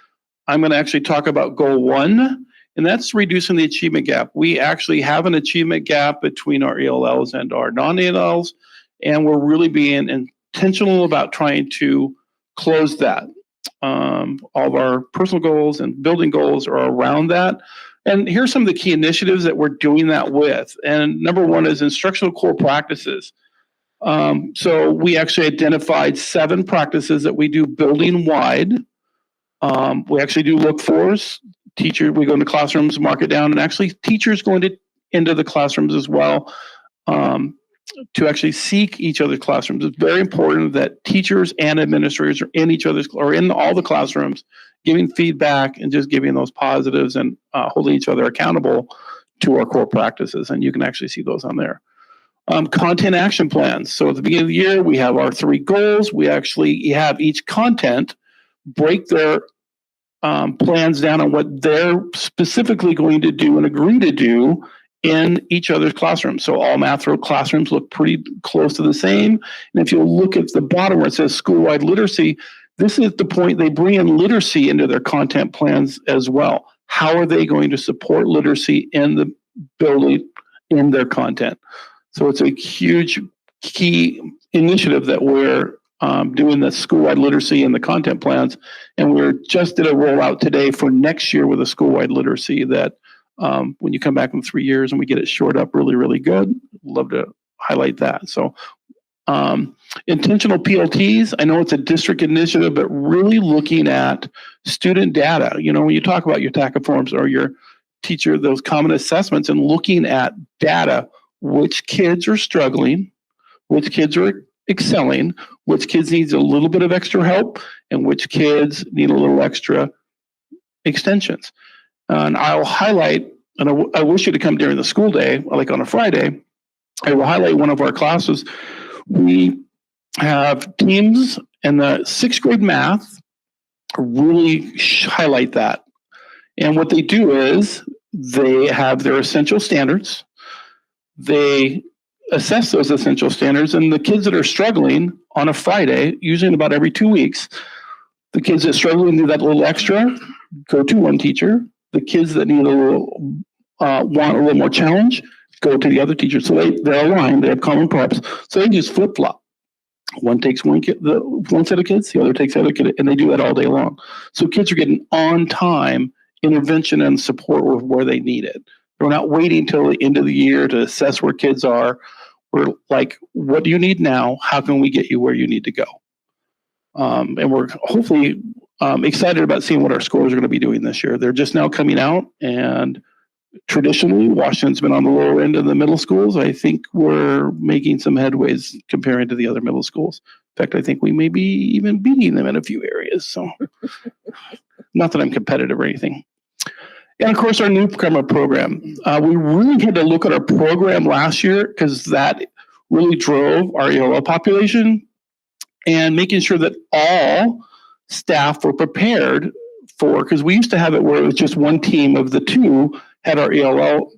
I'm going to actually talk about goal 1. And that's reducing the achievement gap. We actually have an achievement gap between our ELLs and our non-ELLs, and we're really being intentional about trying to close that. All of our personal goals and building goals are around that. And here's some of the key initiatives that we're doing that with. And number 1 is instructional core practices. So we actually identified 7 practices that we do building wide. We actually do look fors. Teacher, we go into classrooms, mark it down, and actually teachers go into the classrooms as well to actually seek each other's classrooms. It's very important that teachers and administrators are in each other's or in all the classrooms, giving feedback and just giving those positives and holding each other accountable to our core practices. And you can actually see those on there. Content action plans. So at the beginning of the year, we have our 3 goals. We actually have each content break their plans down on what they're specifically going to do and agree to do in each other's classrooms. So all math classrooms look pretty close to the same. And if you look at the bottom where it says school-wide literacy, this is the point they bring in literacy into their content plans as well. How are they going to support literacy in the building, in their content? So it's a huge key initiative that we're doing the school-wide literacy and the content plans. And we're just did a rollout today for next year with a school-wide literacy that when you come back in 3 years and we get it shored up really, really good, love to highlight that. So intentional PLTs, I know it's a district initiative, but really looking at student data. You know, when you talk about your TACA forms or your teacher, those common assessments, and looking at data, which kids are struggling, which kids are excelling, which kids needs a little bit of extra help, and which kids need a little extra extensions. And I'll highlight, and I wish you to come during the school day, like on a Friday, I will highlight one of our classes. We have teams in the 6th grade math really highlight that. And what they do is they have their essential standards. They assess those essential standards, and the kids that are struggling on a Friday, usually about every 2 weeks, the kids that struggle and need that little extra go to one teacher. The kids that need a little, want a little more challenge, go to the other teacher. So they're aligned, they have common preps. So they just flip flop. One takes one set of kids, the other takes the other kid, and they do that all day long. So kids are getting on time intervention and support with where they need it. We're not waiting till the end of the year to assess where kids are. We're like, what do you need now? How can we get you where you need to go? And we're hopefully excited about seeing what our scores are going to be doing this year. They're just now coming out, and traditionally, Washington's been on the lower end of the middle schools. I think we're making some headways comparing to the other middle schools. In fact, I think we may be even beating them in a few areas. So not that I'm competitive or anything. And of course, our newcomer program. We really had to look at our program last year because that really drove our ELL population, and making sure that all staff were prepared for, because we used to have it where it was just one team of the two had our ELL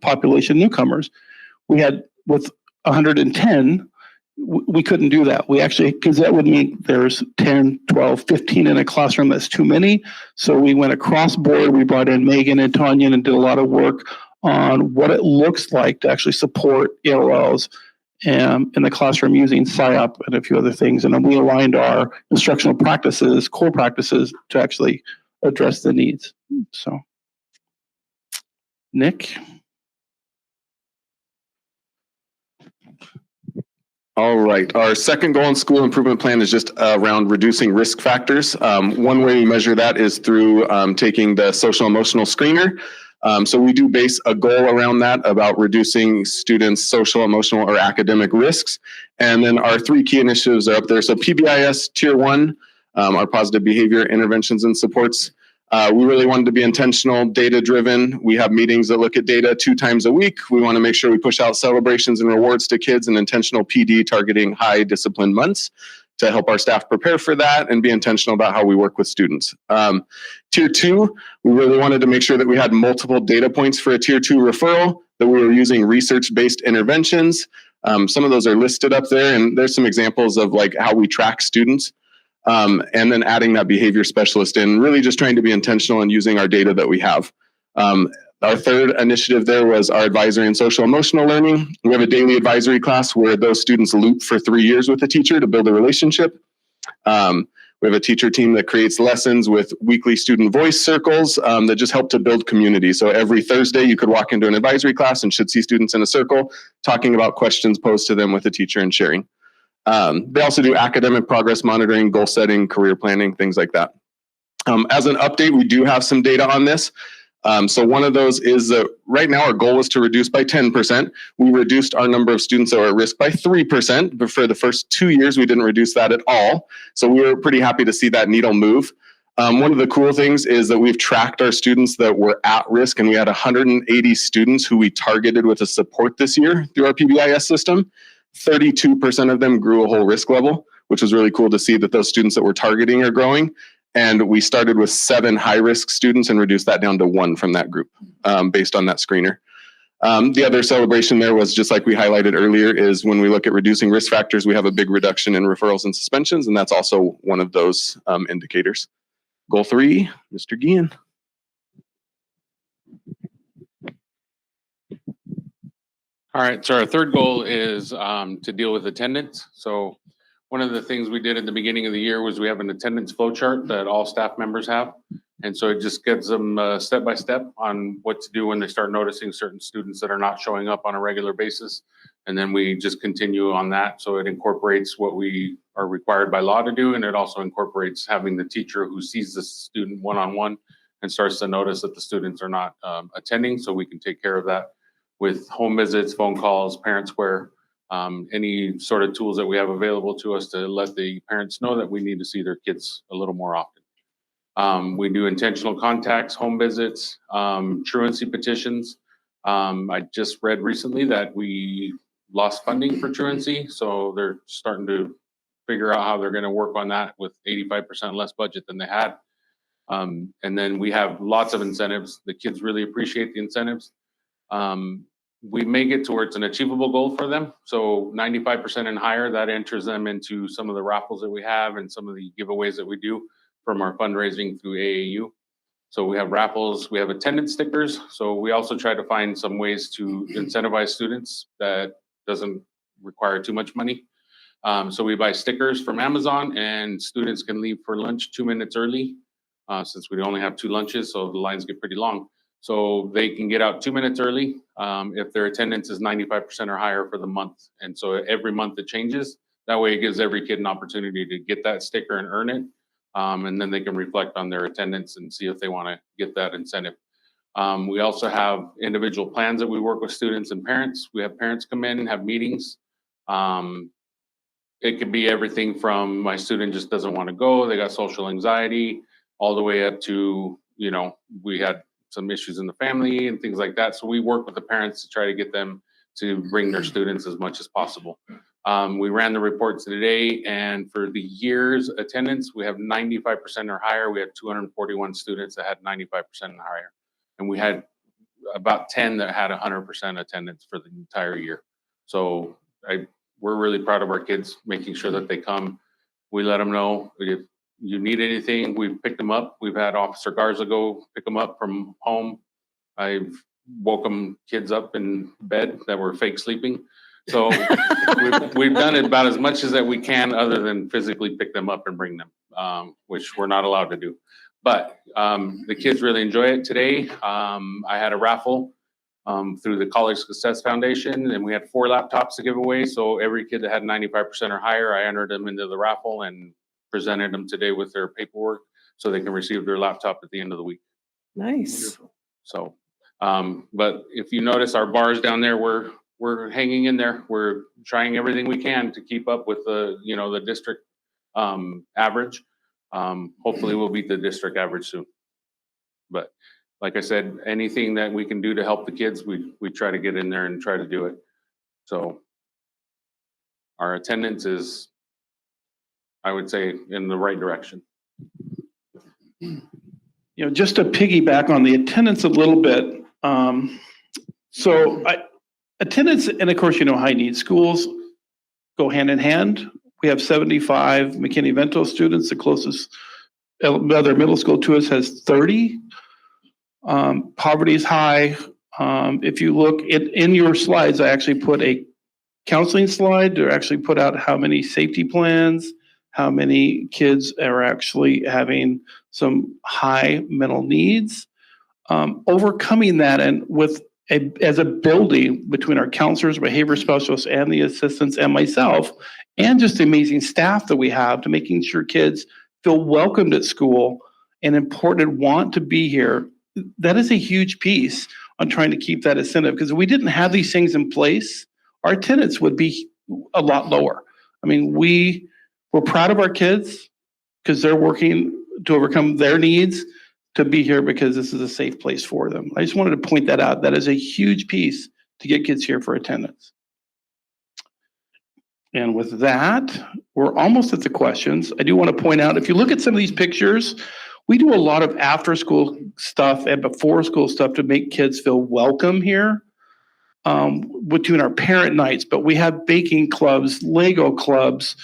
population newcomers. We had with 110, we couldn't do that. We actually, because that would mean there's 10, 12, 15 in a classroom. That's too many. So we went across board. We brought in Megan and Tanya and did a lot of work on what it looks like to actually support ELLs in the classroom using SIOP and a few other things. And then we aligned our instructional practices, core practices, to actually address the needs. So, Nick. All right. Our second goal in school improvement plan is just around reducing risk factors. One way we measure that is through taking the social emotional screener. So we do base a goal around that about reducing students' social, emotional, or academic risks. And then our 3 key initiatives are up there. So PBIS Tier 1, our positive behavior interventions and supports. We really wanted to be intentional, data-driven. We have meetings that look at data 2 times a week. We want to make sure we push out celebrations and rewards to kids and intentional PD targeting high discipline months to help our staff prepare for that and be intentional about how we work with students. Tier 2, we really wanted to make sure that we had multiple data points for a Tier 2 referral, that we were using research-based interventions. Some of those are listed up there, and there's some examples of like how we track students. And then adding that behavior specialist in, really just trying to be intentional and using our data that we have. Our third initiative there was our advisory and social emotional learning. We have a daily advisory class where those students loop for 3 years with the teacher to build a relationship. We have a teacher team that creates lessons with weekly student voice circles that just help to build community. So every Thursday you could walk into an advisory class and should see students in a circle talking about questions posed to them with the teacher and sharing. They also do academic progress monitoring, goal setting, career planning, things like that. As an update, we do have some data on this. So one of those is that right now our goal was to reduce by 10%. We reduced our number of students that are at risk by 3%, but for the first 2 years, we didn't reduce that at all. So we were pretty happy to see that needle move. One of the cool things is that we've tracked our students that were at risk, and we had 180 students who we targeted with a support this year through our PBIS system. 32% of them grew a whole risk level, which was really cool to see that those students that we're targeting are growing. And we started with 7 high-risk students and reduced that down to 1 from that group based on that screener. The other celebration there was, just like we highlighted earlier, is when we look at reducing risk factors, we have a big reduction in referrals and suspensions, and that's also one of those indicators. Goal 3, Mr. Guillen. All right, so our third goal is to deal with attendance. So one of the things we did at the beginning of the year was we have an attendance flow chart that all staff members have. And so it just gives them step by step on what to do when they start noticing certain students that are not showing up on a regular basis. And then we just continue on that. So it incorporates what we are required by law to do. And it also incorporates having the teacher who sees the student one-on-one and starts to notice that the students are not attending. So we can take care of that with home visits, phone calls, parent square, any sort of tools that we have available to us to let the parents know that we need to see their kids a little more often. We do intentional contacts, home visits, truancy petitions. I just read recently that we lost funding for truancy, so they're starting to figure out how they're going to work on that with 85% less budget than they had. And then we have lots of incentives. The kids really appreciate the incentives. We make it to where it's an achievable goal for them. So 95% and higher, that enters them into some of the raffles that we have and some of the giveaways that we do from our fundraising through AAU. So we have raffles, we have attendance stickers. So we also try to find some ways to incentivize students that doesn't require too much money. So we buy stickers from Amazon, and students can leave for lunch 2 minutes early since we only have 2 lunches, so the lines get pretty long. So they can get out 2 minutes early if their attendance is 95% or higher for the month. And so every month it changes. That way it gives every kid an opportunity to get that sticker and earn it. And then they can reflect on their attendance and see if they want to get that incentive. We also have individual plans that we work with students and parents. We have parents come in and have meetings. It could be everything from my student just doesn't want to go, they got social anxiety, all the way up to, you know, we had some issues in the family and things like that. So we work with the parents to try to get them to bring their students as much as possible. We ran the reports today, and for the year's attendance, we have 95% or higher. We had 241 students that had 95% and higher. And we had about 10 that had 100% attendance for the entire year. So we're really proud of our kids, making sure that they come. We let them know if you need anything, we've picked them up. We've had Officer Garza go pick them up from home. I've woke them kids up in bed that were fake sleeping. So we've done it about as much as that we can, other than physically pick them up and bring them, which we're not allowed to do. But the kids really enjoy it. Today, I had a raffle through the College Success Foundation, and we had 4 laptops to give away. So every kid that had 95% or higher, I entered them into the raffle and presented them today with their paperwork so they can receive their laptop at the end of the week. Nice. So, but if you notice our bars down there, we're hanging in there. We're trying everything we can to keep up with the district average. Hopefully we'll beat the district average soon. But like I said, anything that we can do to help the kids, we try to get in there and try to do it. So our attendance is, I would say, in the right direction. You know, just to piggyback on the attendance a little bit. Attendance, and of course, you know, high need schools go hand in hand. We have 75 McKinney-Vento students. The closest other middle school to us has 30. Poverty is high. If you look in your slides, I actually put a counseling slide to actually put out how many safety plans, how many kids are actually having some high mental needs. Overcoming that, and as a building between our counselors, behavior specialists, and the assistants, and myself, and just the amazing staff that we have, to making sure kids feel welcomed at school and important and want to be here. That is a huge piece on trying to keep that incentive, because if we didn't have these things in place, our attendance would be a lot lower. I mean, we're proud of our kids because they're working to overcome their needs to be here, because this is a safe place for them. I just wanted to point that out. That is a huge piece to get kids here for attendance. And with that, we're almost at the questions. I do want to point out, if you look at some of these pictures, we do a lot of after school stuff and before school stuff to make kids feel welcome here. with doing our parent nights, but we have baking clubs, Lego clubs.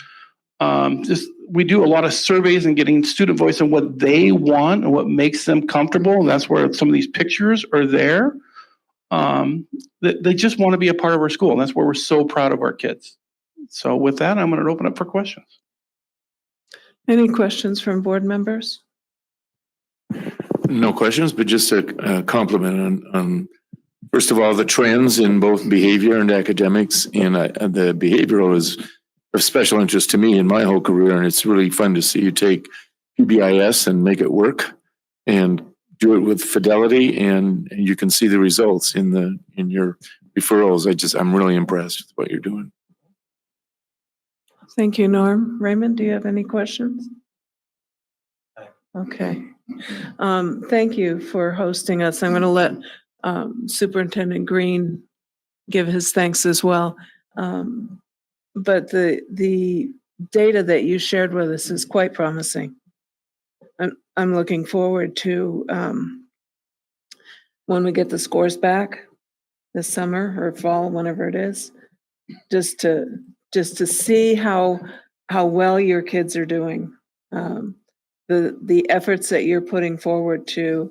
We do a lot of surveys and getting student voice on what they want and what makes them comfortable. And that's where some of these pictures are there. They just want to be a part of our school. And that's where we're so proud of our kids. So with that, I'm going to open up for questions. Any questions from board members? No questions, but just a compliment on, first of all, the trends in both behavior and academics. And the behavioral is of special interest to me in my whole career. And it's really fun to see you take PBIS and make it work and do it with fidelity. And you can see the results in your referrals. I'm really impressed with what you're doing. Thank you, Norm. Raymond, do you have any questions? Okay. Thank you for hosting us. I'm going to let Superintendent Green give his thanks as well. But the data that you shared with us is quite promising. I'm looking forward to when we get the scores back this summer or fall, whenever it is, just to see how well your kids are doing. The efforts that you're putting forward to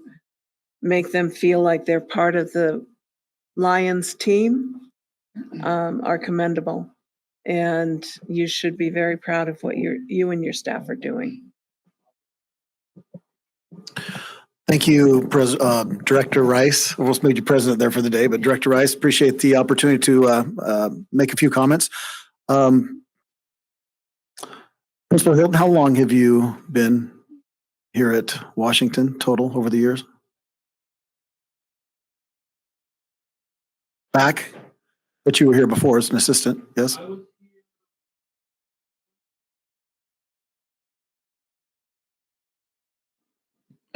make them feel like they're part of the Lions team are commendable. And you should be very proud of what you and your staff are doing. Thank you, Director Rice. Almost made you president there for the day, but Director Rice, appreciate the opportunity to make a few comments. Principal Hilton, how long have you been here at Washington total over the years? Back? But you were here before as an assistant, yes?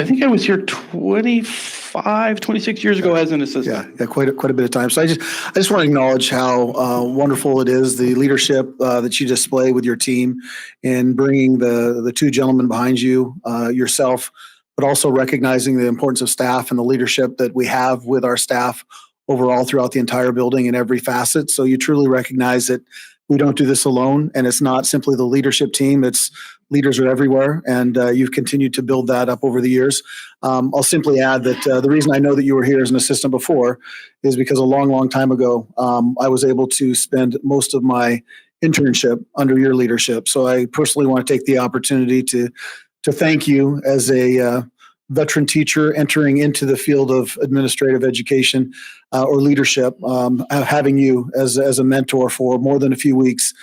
I think I was here 26 years ago as an assistant. Yeah, quite a bit of time. So I just want to acknowledge how wonderful it is, the leadership that you display with your team in bringing the two gentlemen behind you, yourself, but also recognizing the importance of staff and the leadership that we have with our staff overall throughout the entire building in every facet. So you truly recognize that we don't do this alone, and it's not simply the leadership team. It's leaders are everywhere, and you've continued to build that up over the years. I'll simply add that the reason I know that you were here as an assistant before is because a long, long time ago, I was able to spend most of my internship under your leadership. So I personally want to take the opportunity to thank you as a veteran teacher entering into the field of administrative education or leadership, having you as a mentor for more than a few weeks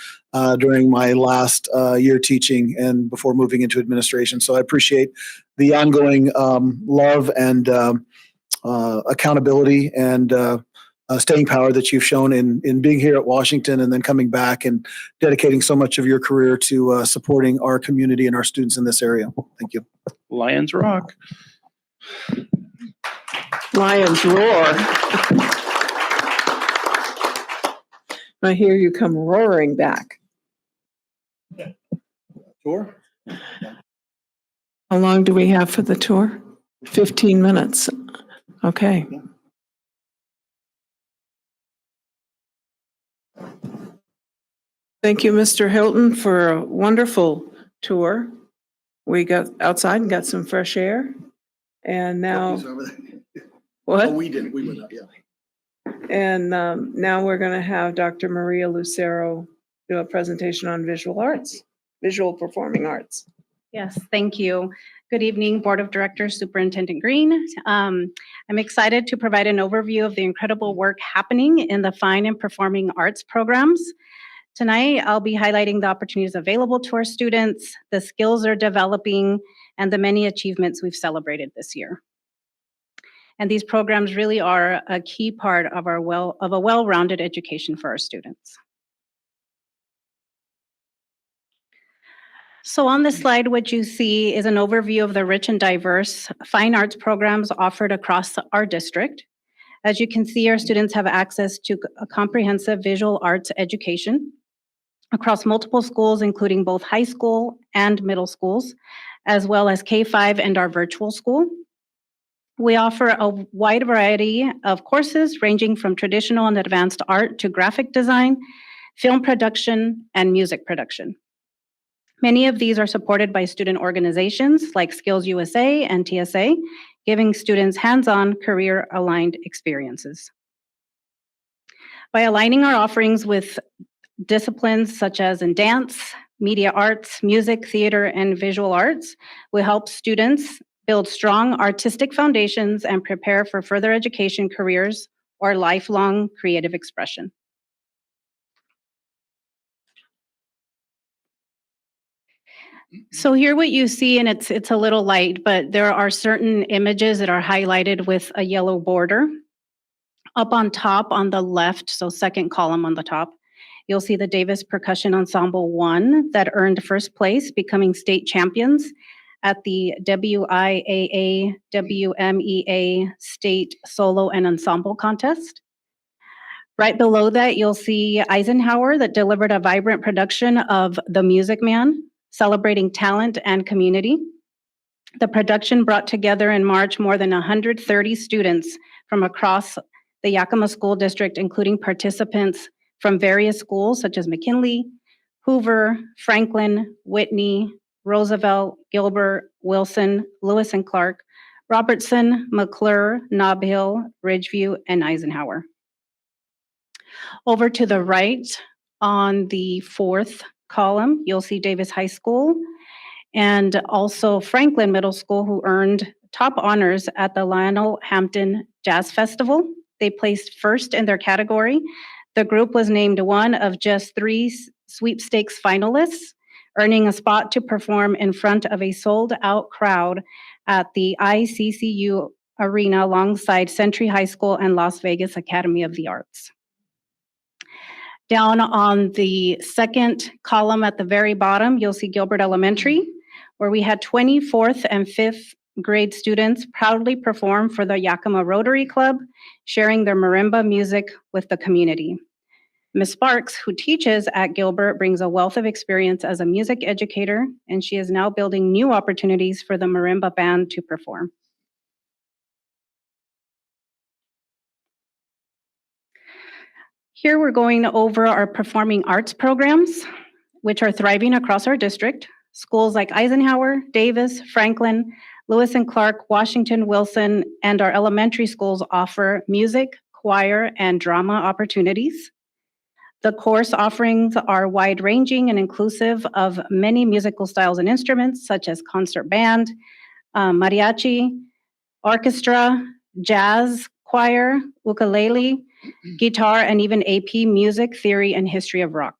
during my last year teaching and before moving into administration. So I appreciate the ongoing love and accountability and staying power that you've shown in being here at Washington and then coming back and dedicating so much of your career to supporting our community and our students in this area. Thank you. Lions rock. Lions roar. I hear you come roaring back. Tour? How long do we have for the tour? 15 minutes. Okay. Thank you, Mr. Hilton, for a wonderful tour. We got outside and got some fresh air. And now, what? Oh, we didn't. We went up, yeah. And now we're going to have Dr. Maria Lucero do a presentation on visual performing arts. Yes, thank you. Good evening, Board of Directors, Superintendent Green. I'm excited to provide an overview of the incredible work happening in the fine and performing arts programs. Tonight, I'll be highlighting the opportunities available to our students, the skills they're developing, and the many achievements we've celebrated this year. And these programs really are a key part of a well-rounded education for our students. So on this slide, what you see is an overview of the rich and diverse fine arts programs offered across our district. As you can see, our students have access to a comprehensive visual arts education across multiple schools, including both high school and middle schools, as well as K-5 and our virtual school. We offer a wide variety of courses ranging from traditional and advanced art to graphic design, film production, and music production. Many of these are supported by student organizations like Skills USA and TSA, giving students hands-on, career-aligned experiences. By aligning our offerings with disciplines such as in dance, media arts, music, theater, and visual arts, we help students build strong artistic foundations and prepare for further education, careers, or lifelong creative expression. So here what you see, and it's a little light, but there are certain images that are highlighted with a yellow border. Up on top on the left, so second column on the top, you'll see the Davis Percussion Ensemble 1 that earned first place, becoming state champions at the WIAA WMEA State Solo and Ensemble Contest. Right below that, you'll see Eisenhower that delivered a vibrant production of The Music Man, celebrating talent and community. The production brought together in March more than 130 students from across the Yakima School District, including participants from various schools such as McKinley, Hoover, Franklin, Whitney, Roosevelt, Gilbert, Wilson, Lewis and Clark, Robertson, McClure, Nob Hill, Ridgeview, and Eisenhower. Over to the right on the fourth column, you'll see Davis High School and also Franklin Middle School, who earned top honors at the Lionel Hampton Jazz Festival. They placed first in their category. The group was named one of just 3 sweepstakes finalists, earning a spot to perform in front of a sold-out crowd at the ICCU Arena alongside Century High School and Las Vegas Academy of the Arts. Down on the second column at the very bottom, you'll see Gilbert Elementary, where we had 24th and 5th grade students proudly perform for the Yakima Rotary Club, sharing their marimba music with the community. Ms. Sparks, who teaches at Gilbert, brings a wealth of experience as a music educator, and she is now building new opportunities for the marimba band to perform. Here we're going over our performing arts programs, which are thriving across our district. Schools like Eisenhower, Davis, Franklin, Lewis and Clark, Washington, Wilson, and our elementary schools offer music, choir, and drama opportunities. The course offerings are wide-ranging and inclusive of many musical styles and instruments, such as concert band, mariachi, orchestra, jazz, choir, ukulele, guitar, and even AP Music, Theory, and History of Rock.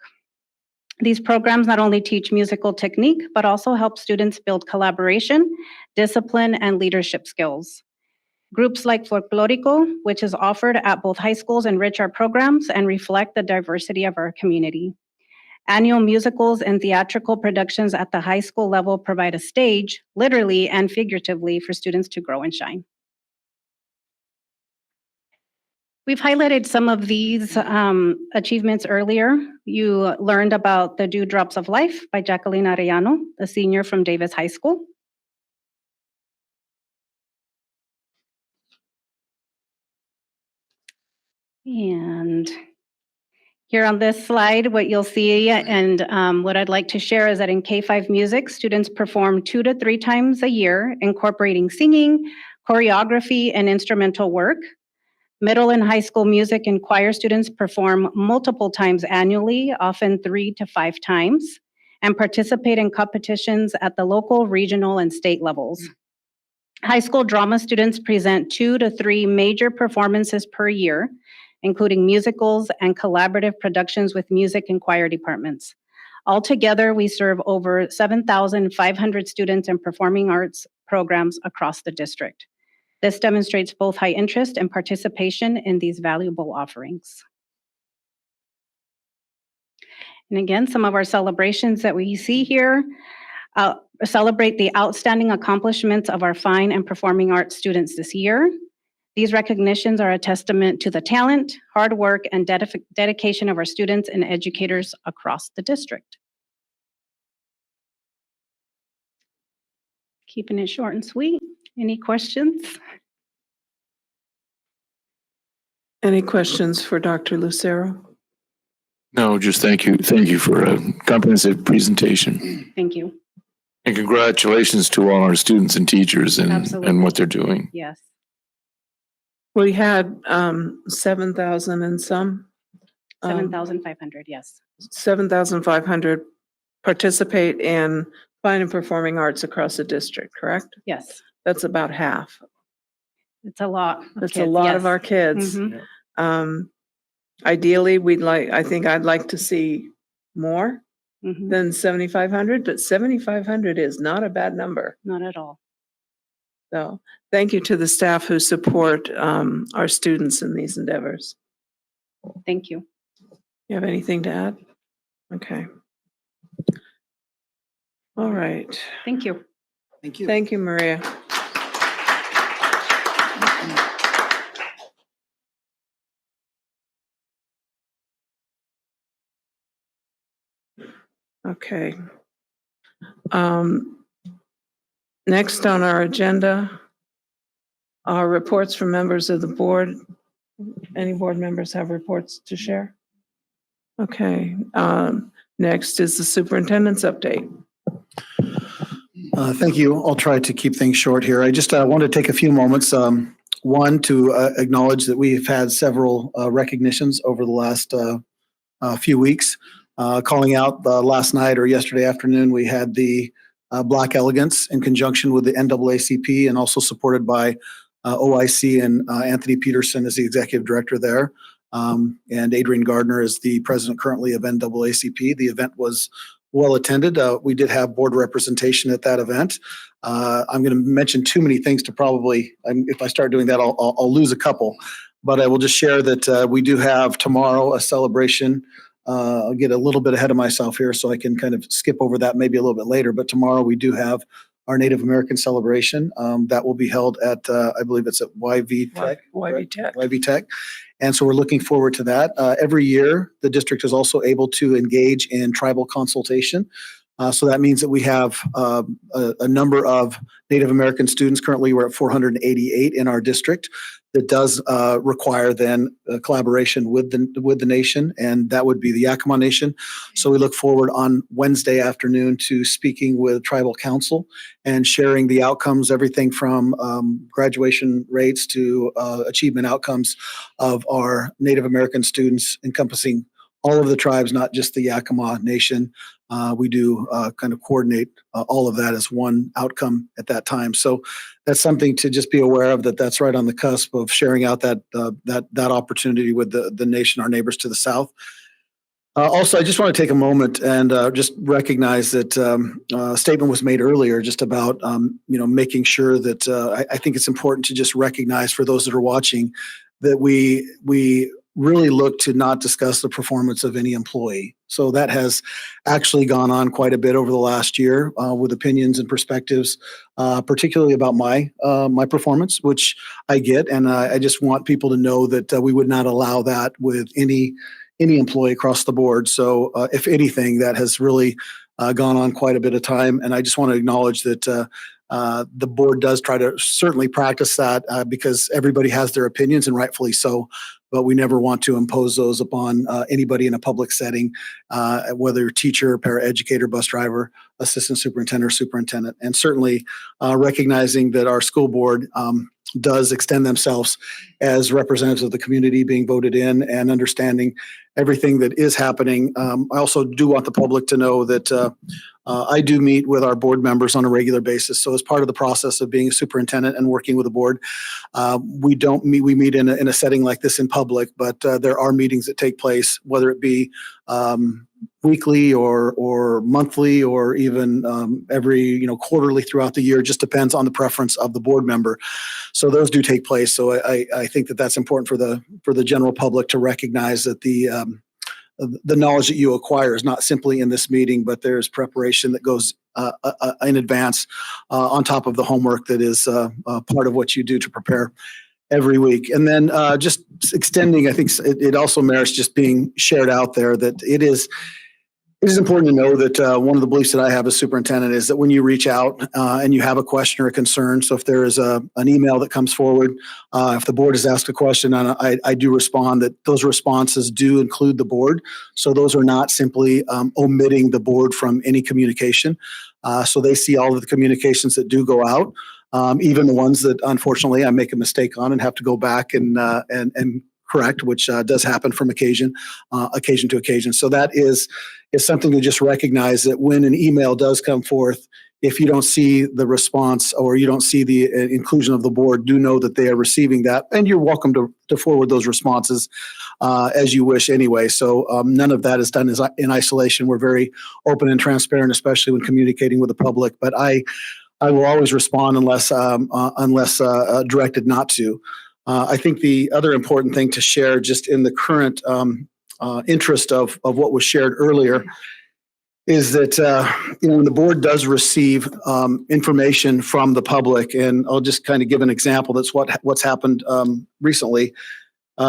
These programs not only teach musical technique, but also help students build collaboration, discipline, and leadership skills. Groups like Folklorico, which is offered at both high schools, enrich our programs and reflect the diversity of our community. Annual musicals and theatrical productions at the high school level provide a stage, literally and figuratively, for students to grow and shine. We've highlighted some of these achievements earlier. You learned about The Dewdrops of Life by Jacqueline Arellano, a senior from Davis High School. And here on this slide, what you'll see and what I'd like to share is that in K-5 music, students perform 2 to 3 times a year, incorporating singing, choreography, and instrumental work. Middle and high school music and choir students perform multiple times annually, often 3 to 5 times, and participate in competitions at the local, regional, and state levels. High school drama students present 2 to 3 major performances per year, including musicals and collaborative productions with music and choir departments. Altogether, we serve over 7,500 students in performing arts programs across the district. This demonstrates both high interest and participation in these valuable offerings. And again, some of our celebrations that we see here celebrate the outstanding accomplishments of our fine and performing arts students this year. These recognitions are a testament to the talent, hard work, and dedication of our students and educators across the district. Keeping it short and sweet. Any questions? Any questions for Dr. Lucero? No, just thank you. Thank you for a comprehensive presentation. Thank you. And congratulations to all our students and teachers and what they're doing. Yes. We had 7,000 and some. 7,500, yes. 7,500 participate in fine and performing arts across the district, correct? Yes. That's about half. It's a lot. That's a lot of our kids. Ideally, I think I'd like to see more than 7,500, but 7,500 is not a bad number. Not at all. So thank you to the staff who support our students in these endeavors. Thank you. You have anything to add? Okay. All right. Thank you. Thank you. Thank you, Maria. Okay. Next on our agenda are reports from members of the board. Any board members have reports to share? Okay. Next is the superintendent's update. Thank you. I'll try to keep things short here. I just want to take a few moments. One, to acknowledge that we've had several recognitions over the last few weeks. Calling out last night or yesterday afternoon, we had the Black Elegance in conjunction with the NAACP and also supported by OIC and Anthony Peterson as the executive director there. And Adrian Gardner is the president currently of NAACP. The event was well attended. We did have board representation at that event. I'm going to mention too many things to probably, if I start doing that, I'll lose a couple. But I will just share that we do have tomorrow a celebration. I'll get a little bit ahead of myself here so I can kind of skip over that maybe a little bit later. But tomorrow we do have our Native American celebration that will be held at, I believe it's at YV Tech. YV Tech. YV Tech. And so we're looking forward to that. Every year, the district is also able to engage in tribal consultation. So that means that we have a number of Native American students. Currently, we're at 488 in our district. That does require then collaboration with the nation, and that would be the Yakima Nation. So we look forward on Wednesday afternoon to speaking with Tribal Council and sharing the outcomes, everything from graduation rates to achievement outcomes of our Native American students, encompassing all of the tribes, not just the Yakima Nation. We do kind of coordinate all of that as one outcome at that time. So that's something to just be aware of, that's right on the cusp of sharing out that opportunity with the nation, our neighbors to the south. Also, I just want to take a moment and just recognize that a statement was made earlier just about making sure that I think it's important to just recognize for those that are watching that we really look to not discuss the performance of any employee. So that has actually gone on quite a bit over the last year with opinions and perspectives, particularly about my performance, which I get. And I just want people to know that we would not allow that with any employee across the board. So if anything, that has really gone on quite a bit of time. And I just want to acknowledge that the board does try to certainly practice that because everybody has their opinions, and rightfully so. But we never want to impose those upon anybody in a public setting, whether teacher, paraeducator, bus driver, assistant superintendent, or superintendent. And certainly recognizing that our school board does extend themselves as representatives of the community being voted in, and understanding everything that is happening. I also do want the public to know that I do meet with our board members on a regular basis. So as part of the process of being a superintendent and working with the board, we meet in a setting like this in public, but there are meetings that take place, whether it be weekly or monthly or even every quarterly throughout the year. It just depends on the preference of the board member. So those do take place. So I think that that's important for the general public to recognize that the knowledge that you acquire is not simply in this meeting, but there's preparation that goes in advance on top of the homework that is part of what you do to prepare every week. And then just extending, I think it also merits just being shared out there that it is It is important to know that one of the beliefs that I have as superintendent is that when you reach out and you have a question or a concern, so if there is an email that comes forward, if the board has asked a question, and I do respond, that those responses do include the board. So those are not simply omitting the board from any communication. So they see all of the communications that do go out, even the ones that unfortunately I make a mistake on and have to go back and correct, which does happen from occasion to occasion. So that is something to just recognize that when an email does come forth, if you don't see the response or you don't see the inclusion of the board, do know that they are receiving that, and you're welcome to forward those responses as you wish anyway. So none of that is done in isolation. We're very open and transparent, especially when communicating with the public. But I will always respond unless directed not to. I think the other important thing to share, just in the current interest of what was shared earlier, is that when the board does receive information from the public, and I'll just kind of give an example. That's what's happened recently.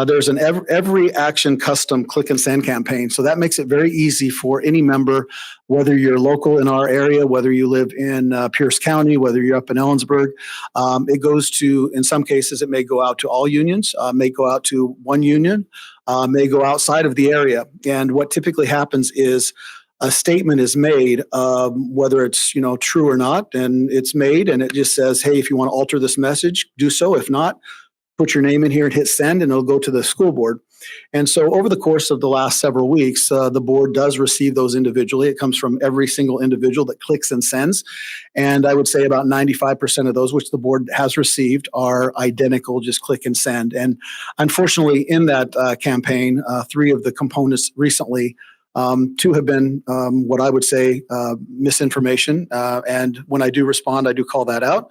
There's an every action custom click and send campaign. So that makes it very easy for any member, whether you're local in our area, whether you live in Pierce County, whether you're up in Ellensburg. It goes to, in some cases, it may go out to all unions, may go out to one union, may go outside of the area. And what typically happens is a statement is made, whether it's true or not, and it's made, and it just says, hey, if you want to alter this message, do so. If not, put your name in here and hit send, and it'll go to the school board. And so over the course of the last several weeks, the board does receive those individually. It comes from every single individual that clicks and sends. And I would say about 95% of those which the board has received are identical, just click and send. And unfortunately, in that campaign, 3 of the components recently, 2 have been what I would say misinformation. And when I do respond, I do call that out.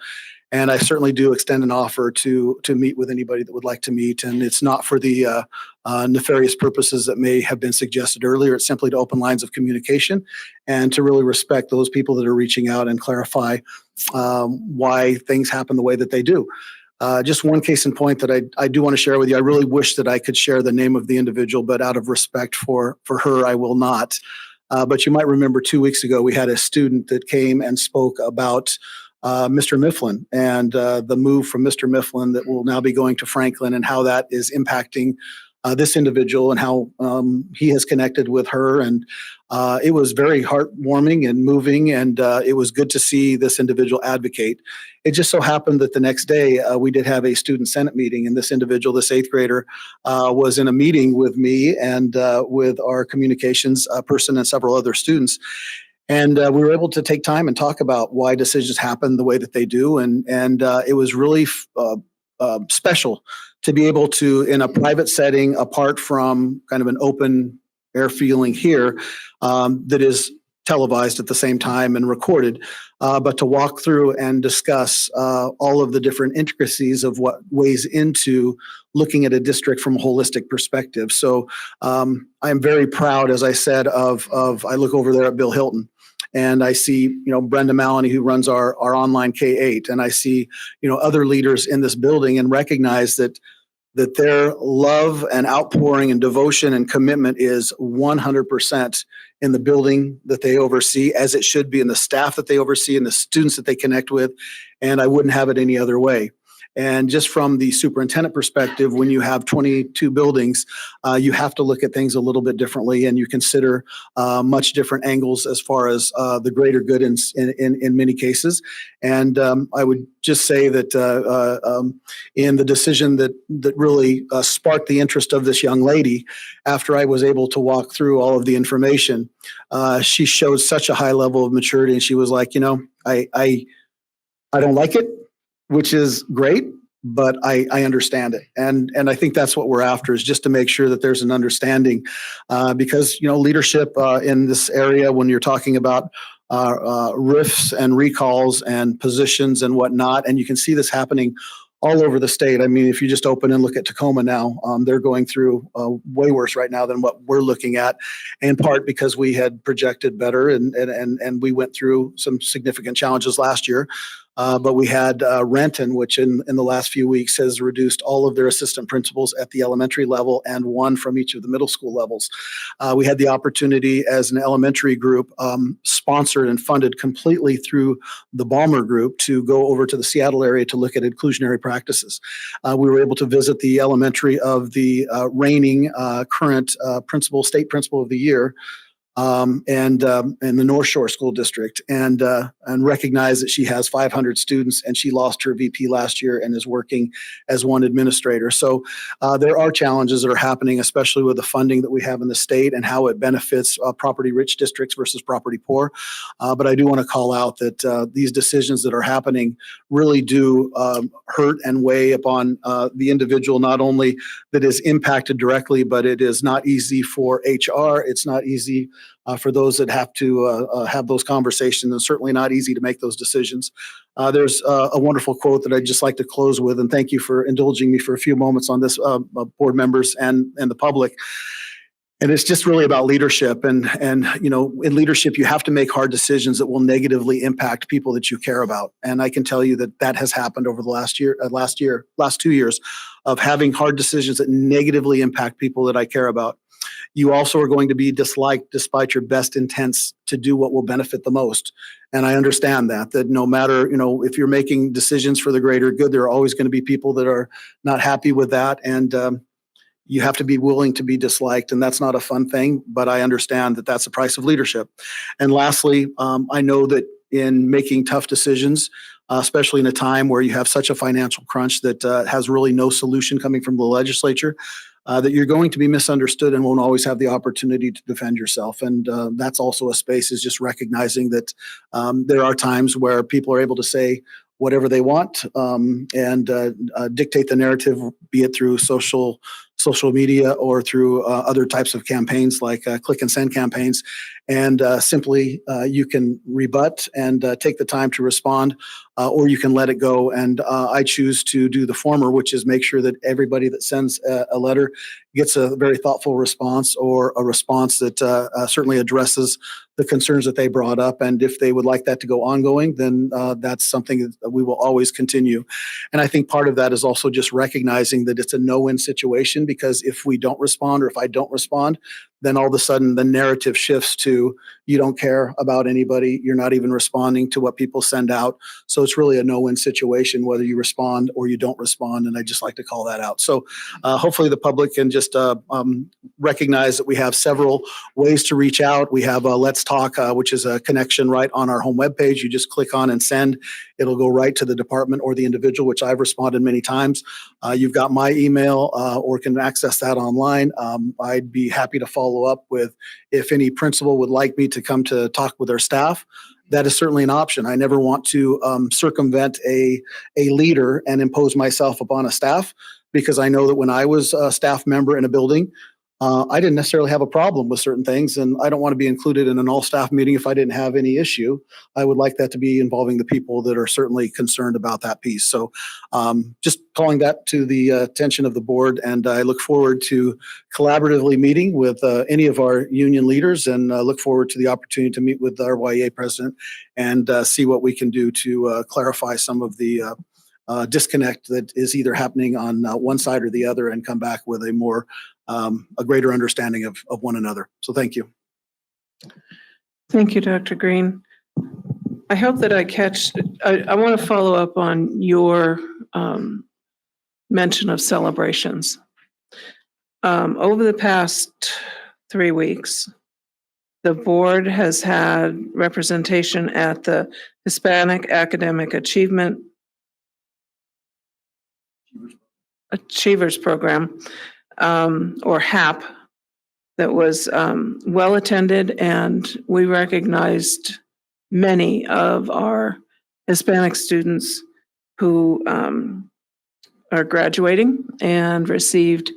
And I certainly do extend an offer to meet with anybody that would like to meet. And it's not for the nefarious purposes that may have been suggested earlier. It's simply to open lines of communication and to really respect those people that are reaching out and clarify why things happen the way that they do. Just one case in point that I do want to share with you. I really wish that I could share the name of the individual, but out of respect for her, I will not. But you might remember 2 weeks ago, we had a student that came and spoke about Mr. Mifflin and the move from Mr. Mifflin that will now be going to Franklin, and how that is impacting this individual and how he has connected with her. And it was very heartwarming and moving, and it was good to see this individual advocate. It just so happened that the next day we did have a student senate meeting, and this individual, this 8th grader, was in a meeting with me and with our communications person and several other students. And we were able to take time and talk about why decisions happen the way that they do. And it was really special to be able to, in a private setting, apart from kind of an open air feeling here, that is televised at the same time and recorded, but to walk through and discuss all of the different intricacies of what weighs into looking at a district from a holistic perspective. So I'm very proud, as I said, of I look over there at Bill Hilton, and I see, Brenda Maloney, who runs our online K-8, and I see, other leaders in this building, and recognize that their love and outpouring and devotion and commitment is 100% in the building that they oversee, as it should be, in the staff that they oversee and the students that they connect with. And I wouldn't have it any other way. And just from the superintendent perspective, when you have 22 buildings, you have to look at things a little bit differently, and you consider much different angles as far as the greater good in many cases. And I would just say that in the decision that really sparked the interest of this young lady, after I was able to walk through all of the information, she showed such a high level of maturity, and she was like, I don't like it, which is great, but I understand it. And I think that's what we're after, is just to make sure that there's an understanding, because, leadership in this area, when you're talking about RIFs and recalls and positions and whatnot, and you can see this happening all over the state. I mean, if you just open and look at Tacoma now, they're going through way worse right now than what we're looking at, in part because we had projected better and we went through some significant challenges last year. But we had Renton, which in the last few weeks has reduced all of their assistant principals at the elementary level and one from each of the middle school levels. We had the opportunity as an elementary group, sponsored and funded completely through the Balmer Group, to go over to the Seattle area to look at inclusionary practices. We were able to visit the elementary of the reigning current state principal of the year, and in the North Shore School District, and recognize that she has 500 students, and she lost her VP last year and is working as one administrator. So there are challenges that are happening, especially with the funding that we have in the state and how it benefits property-rich districts versus property poor. But I do want to call out that these decisions that are happening really do hurt and weigh upon the individual, not only that is impacted directly, but it is not easy for HR. It's not easy for those that have to have those conversations, and certainly not easy to make those decisions. There's a wonderful quote that I'd just like to close with, and thank you for indulging me for a few moments on this, board members and the public. And it's just really about leadership. And you know, in leadership, you have to make hard decisions that will negatively impact people that you care about. And I can tell you that that has happened over the last 2 years of having hard decisions that negatively impact people that I care about. You also are going to be disliked despite your best intents to do what will benefit the most. And I understand that no matter, you know, if you're making decisions for the greater good, there are always going to be people that are not happy with that. And you have to be willing to be disliked. And that's not a fun thing, but I understand that that's the price of leadership. And lastly, I know that in making tough decisions, especially in a time where you have such a financial crunch that has really no solution coming from the legislature, that you're going to be misunderstood and won't always have the opportunity to defend yourself. And that's also a space, is just recognizing that there are times where people are able to say whatever they want and dictate the narrative, be it through social media or through other types of campaigns like click and send campaigns. And simply you can rebut and take the time to respond, or you can let it go. And I choose to do the former, which is make sure that everybody that sends a letter gets a very thoughtful response, or a response that certainly addresses the concerns that they brought up. And if they would like that to go ongoing, then that's something that we will always continue. And I think part of that is also just recognizing that it's a no-win situation, because if we don't respond, or if I don't respond, then all of a sudden the narrative shifts to you don't care about anybody. You're not even responding to what people send out. So it's really a no-win situation, whether you respond or you don't respond. And I just like to call that out. So hopefully the public can just recognize that we have several ways to reach out. We have Let's Talk, which is a connection right on our home webpage. You just click on and send. It'll go right to the department or the individual, which I've responded many times. You've got my email, or can access that online. I'd be happy to follow up with, if any principal would like me to come to talk with their staff, that is certainly an option. I never want to circumvent a leader and impose myself upon a staff, because I know that when I was a staff member in a building, I didn't necessarily have a problem with certain things, and I don't want to be included in an all-staff meeting if I didn't have any issue. I would like that to be involving the people that are certainly concerned about that piece. So just calling that to the attention of the board, and I look forward to collaboratively meeting with any of our union leaders, and look forward to the opportunity to meet with our YEA president and see what we can do to clarify some of the disconnect that is either happening on one side or the other, and come back with a greater understanding of one another. So thank you. Thank you, Dr. Green. I hope that I want to follow up on your mention of celebrations. Over the past 3 weeks, the board has had representation at the Hispanic Academic Achievers Program, or HAP, that was well attended, and we recognized many of our Hispanic students who are graduating and received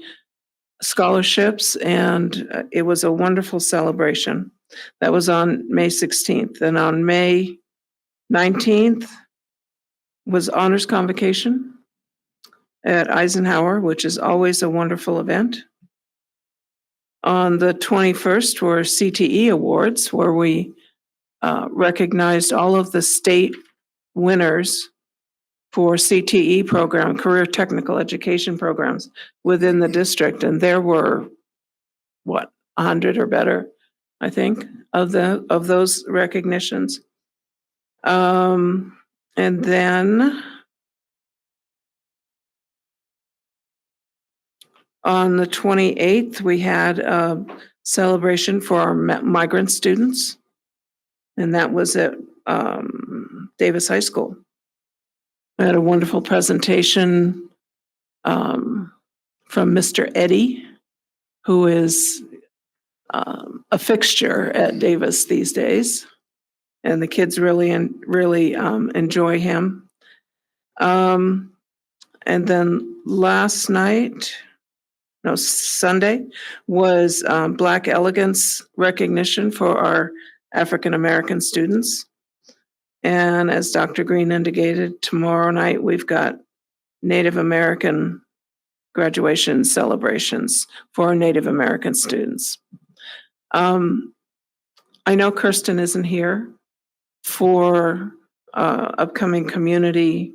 scholarships, and it was a wonderful celebration. That was on May 16th, and on May 19th was Honors Convocation at Eisenhower, which is always a wonderful event. On the 21st were CTE Awards, where we recognized all of the state winners for CTE program, career technical education programs within the district. And there were, 100 or better, I think, of those recognitions. And then on the 28th, we had a celebration for our migrant students, and that was at Davis High School. I had a wonderful presentation from Mr. Eddie, who is a fixture at Davis these days, and the kids really enjoy him. And then Sunday was Black Elegance recognition for our African American students. And as Dr. Green indicated, tomorrow night we've got Native American graduation celebrations for our Native American students. I know Kirsten isn't here for upcoming community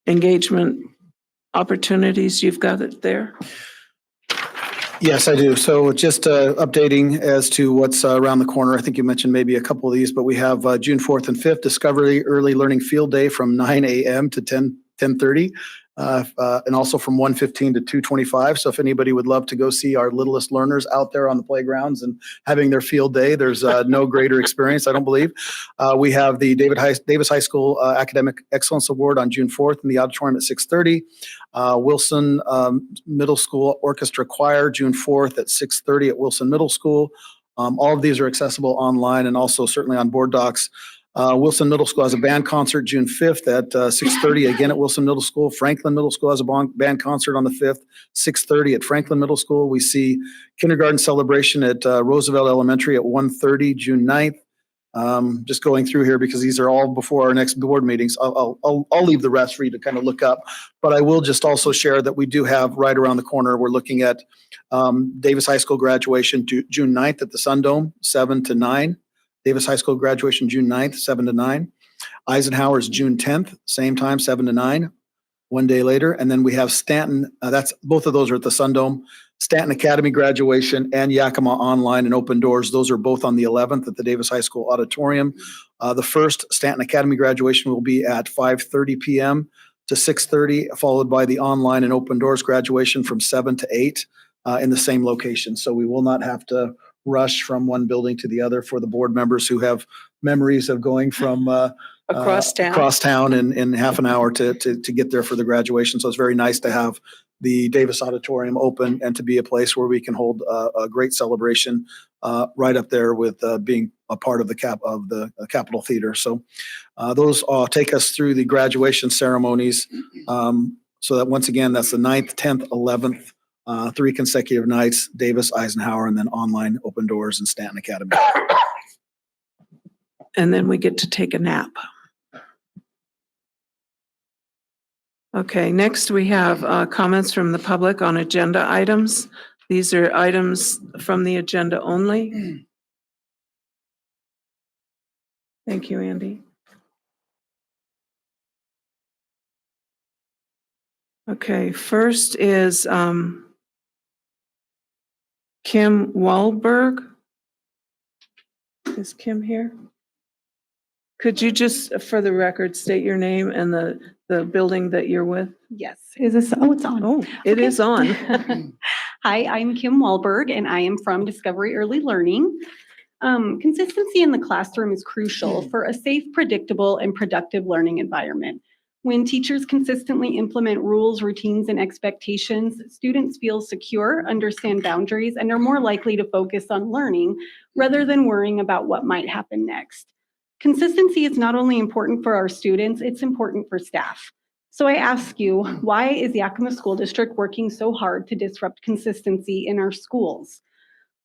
engagement opportunities. You've got it there. Yes, I do. So just updating as to what's around the corner. I think you mentioned maybe a couple of these, but we have June 4th and 5th, Discovery Early Learning Field Day from 9 a.m. to 10:30. And also from 1:15 to 2:25. So if anybody would love to go see our littlest learners out there on the playgrounds and having their field day, there's no greater experience, I don't believe. We have the Davis High School Academic Excellence Award on June 4th in the auditorium at 6:30. Wilson Middle School Orchestra Choir, June 4th at 6:30 at Wilson Middle School. All of these are accessible online and also certainly on board docs. Wilson Middle School has a band concert June 5th at 6:30, again at Wilson Middle School. Franklin Middle School has a band concert on the 5th, 6:30 at Franklin Middle School. We see kindergarten celebration at Roosevelt Elementary at 1:30, June 9th. Just going through here because these are all before our next board meetings. I'll leave the rest for you to kind of look up, but I will just also share that we do have right around the corner, we're looking at Davis High School graduation June 9th at the Sundome, 7 to 9. Davis High School graduation June 9th, 7 to 9. Eisenhower's June 10th, same time, 7 to 9, one day later. And then we have Stanton, both of those are at the Sundome. Stanton Academy graduation and Yakima Online and Open Doors, those are both on the 11th at the Davis High School Auditorium. The first Stanton Academy graduation will be at 5:30 p.m. to 6:30, followed by the Online and Open Doors graduation from 7 to 8 in the same location. So we will not have to rush from one building to the other for the board members who have memories of going from Across town in half an hour to get there for the graduation. So it's very nice to have the Davis Auditorium open and to be a place where we can hold a great celebration right up there with being a part of the Capitol Theater. So those take us through the graduation ceremonies. So that once again, that's the 9th, 10th, 11th, 3 consecutive nights, Davis, Eisenhower, and then Online, Open Doors, and Stanton Academy. And then we get to take a nap. Okay, next we have comments from the public on agenda items. These are items from the agenda only. Thank you, Andy. Okay, first is Kim Wahlberg. Is Kim here? Could you just, for the record, state your name and the building that you're with? Yes. Is this, oh, it's on. Oh, it is on. Hi, I'm Kim Wahlberg, and I am from Discovery Early Learning. Consistency in the classroom is crucial for a safe, predictable, and productive learning environment. When teachers consistently implement rules, routines, and expectations, students feel secure, understand boundaries, and are more likely to focus on learning rather than worrying about what might happen next. Consistency is not only important for our students, it's important for staff. So I ask you, why is Yakima School District working so hard to disrupt consistency in our schools?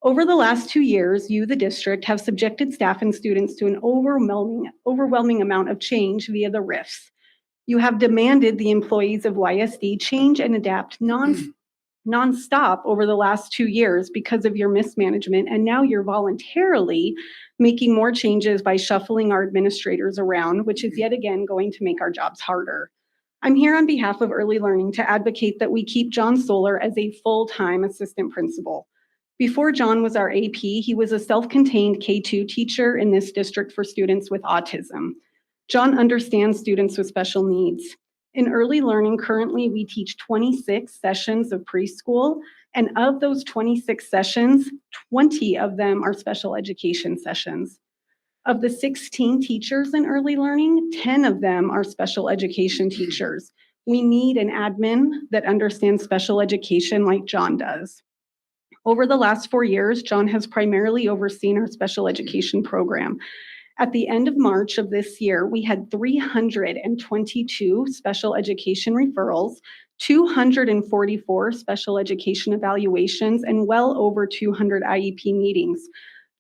Over the last 2 years, you, the district, have subjected staff and students to an overwhelming amount of change via the RIFs. You have demanded the employees of YSD change and adapt nonstop over the last 2 years because of your mismanagement, and now you're voluntarily making more changes by shuffling our administrators around, which is yet again going to make our jobs harder. I'm here on behalf of Early Learning to advocate that we keep John Solar as a full-time assistant principal. Before John was our AP, he was a self-contained K-2 teacher in this district for students with autism. John understands students with special needs. In Early Learning, currently we teach 26 sessions of preschool, and of those 26 sessions, 20 of them are special education sessions. Of the 16 teachers in Early Learning, 10 of them are special education teachers. We need an admin that understands special education like John does. Over the last 4 years, John has primarily overseen our special education program. At the end of March of this year, we had 322 special education referrals, 244 special education evaluations, and well over 200 IEP meetings.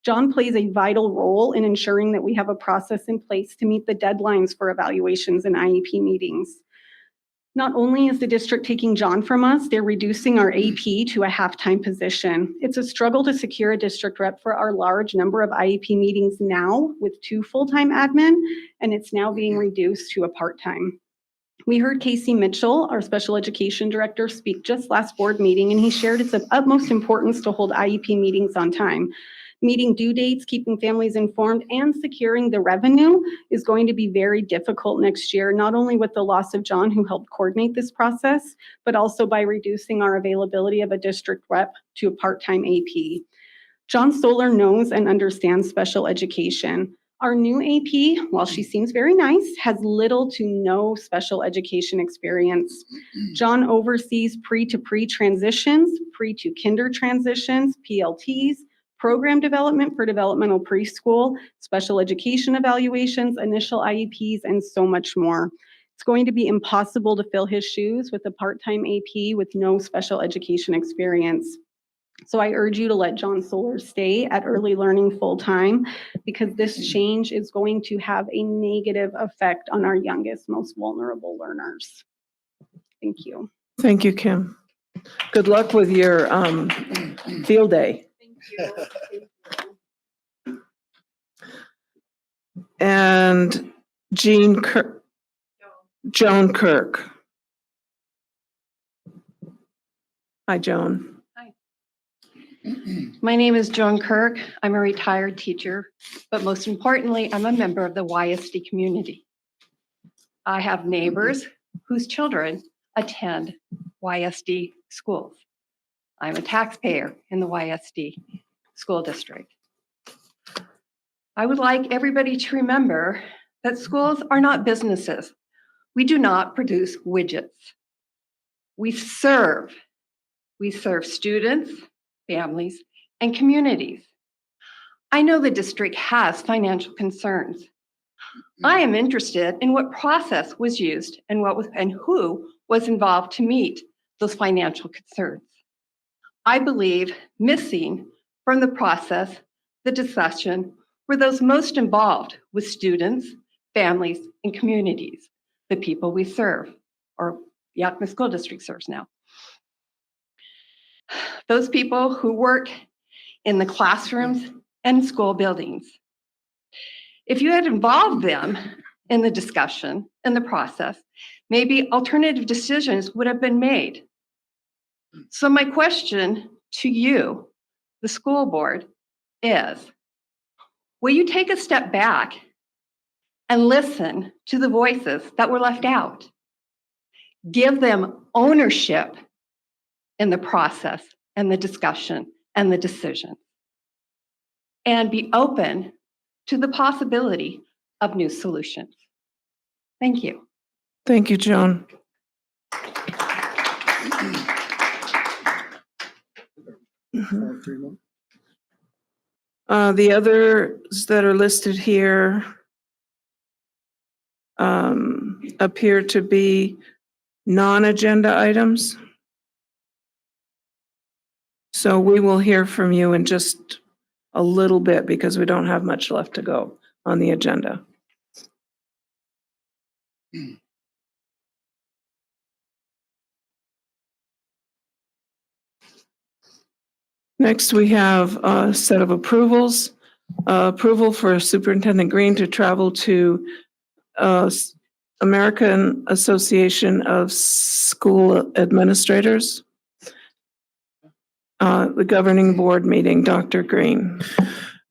John plays a vital role in ensuring that we have a process in place to meet the deadlines for evaluations and IEP meetings. Not only is the district taking John from us, they're reducing our AP to a half-time position. It's a struggle to secure a district rep for our large number of IEP meetings now with 2 full-time admin, and it's now being reduced to a part-time. We heard Casey Mitchell, our special education director, speak just last board meeting, and he shared it's of utmost importance to hold IEP meetings on time. Meeting due dates, keeping families informed, and securing the revenue is going to be very difficult next year, not only with the loss of John, who helped coordinate this process, but also by reducing our availability of a district rep to a part-time AP. John Solar knows and understands special education. Our new AP, while she seems very nice, has little to no special education experience. John oversees pre-to-pre transitions, pre-to-kinder transitions, PLTs, program development for developmental preschool, special education evaluations, initial IEPs, and so much more. It's going to be impossible to fill his shoes with a part-time AP with no special education experience. So I urge you to let John Solar stay at Early Learning full-time, because this change is going to have a negative effect on our youngest, most vulnerable learners. Thank you. Thank you, Kim. Good luck with your field day. And Joan Kirk. Hi, Joan. My name is Joan Kirk. I'm a retired teacher, but most importantly, I'm a member of the YSD community. I have neighbors whose children attend YSD schools. I'm a taxpayer in the YSD school district. I would like everybody to remember that schools are not businesses. We do not produce widgets. We serve students, families, and communities. I know the district has financial concerns. I am interested in what process was used and who was involved to meet those financial concerns. I believe missing from the process, the discussion, were those most involved with students, families, and communities, the people we serve, or Yakima School District serves now. Those people who work in the classrooms and school buildings. If you had involved them in the discussion, in the process, maybe alternative decisions would have been made. So my question to you, the school board, is, will you take a step back and listen to the voices that were left out? Give them ownership in the process and the discussion and the decision. And be open to the possibility of new solutions. Thank you. Thank you, Joan. The others that are listed here appear to be non-agenda items. So we will hear from you in just a little bit because we don't have much left to go on the agenda. Next, we have a set of approvals. Approval for Superintendent Green to travel to American Association of School Administrators. The governing board meeting, Dr. Green.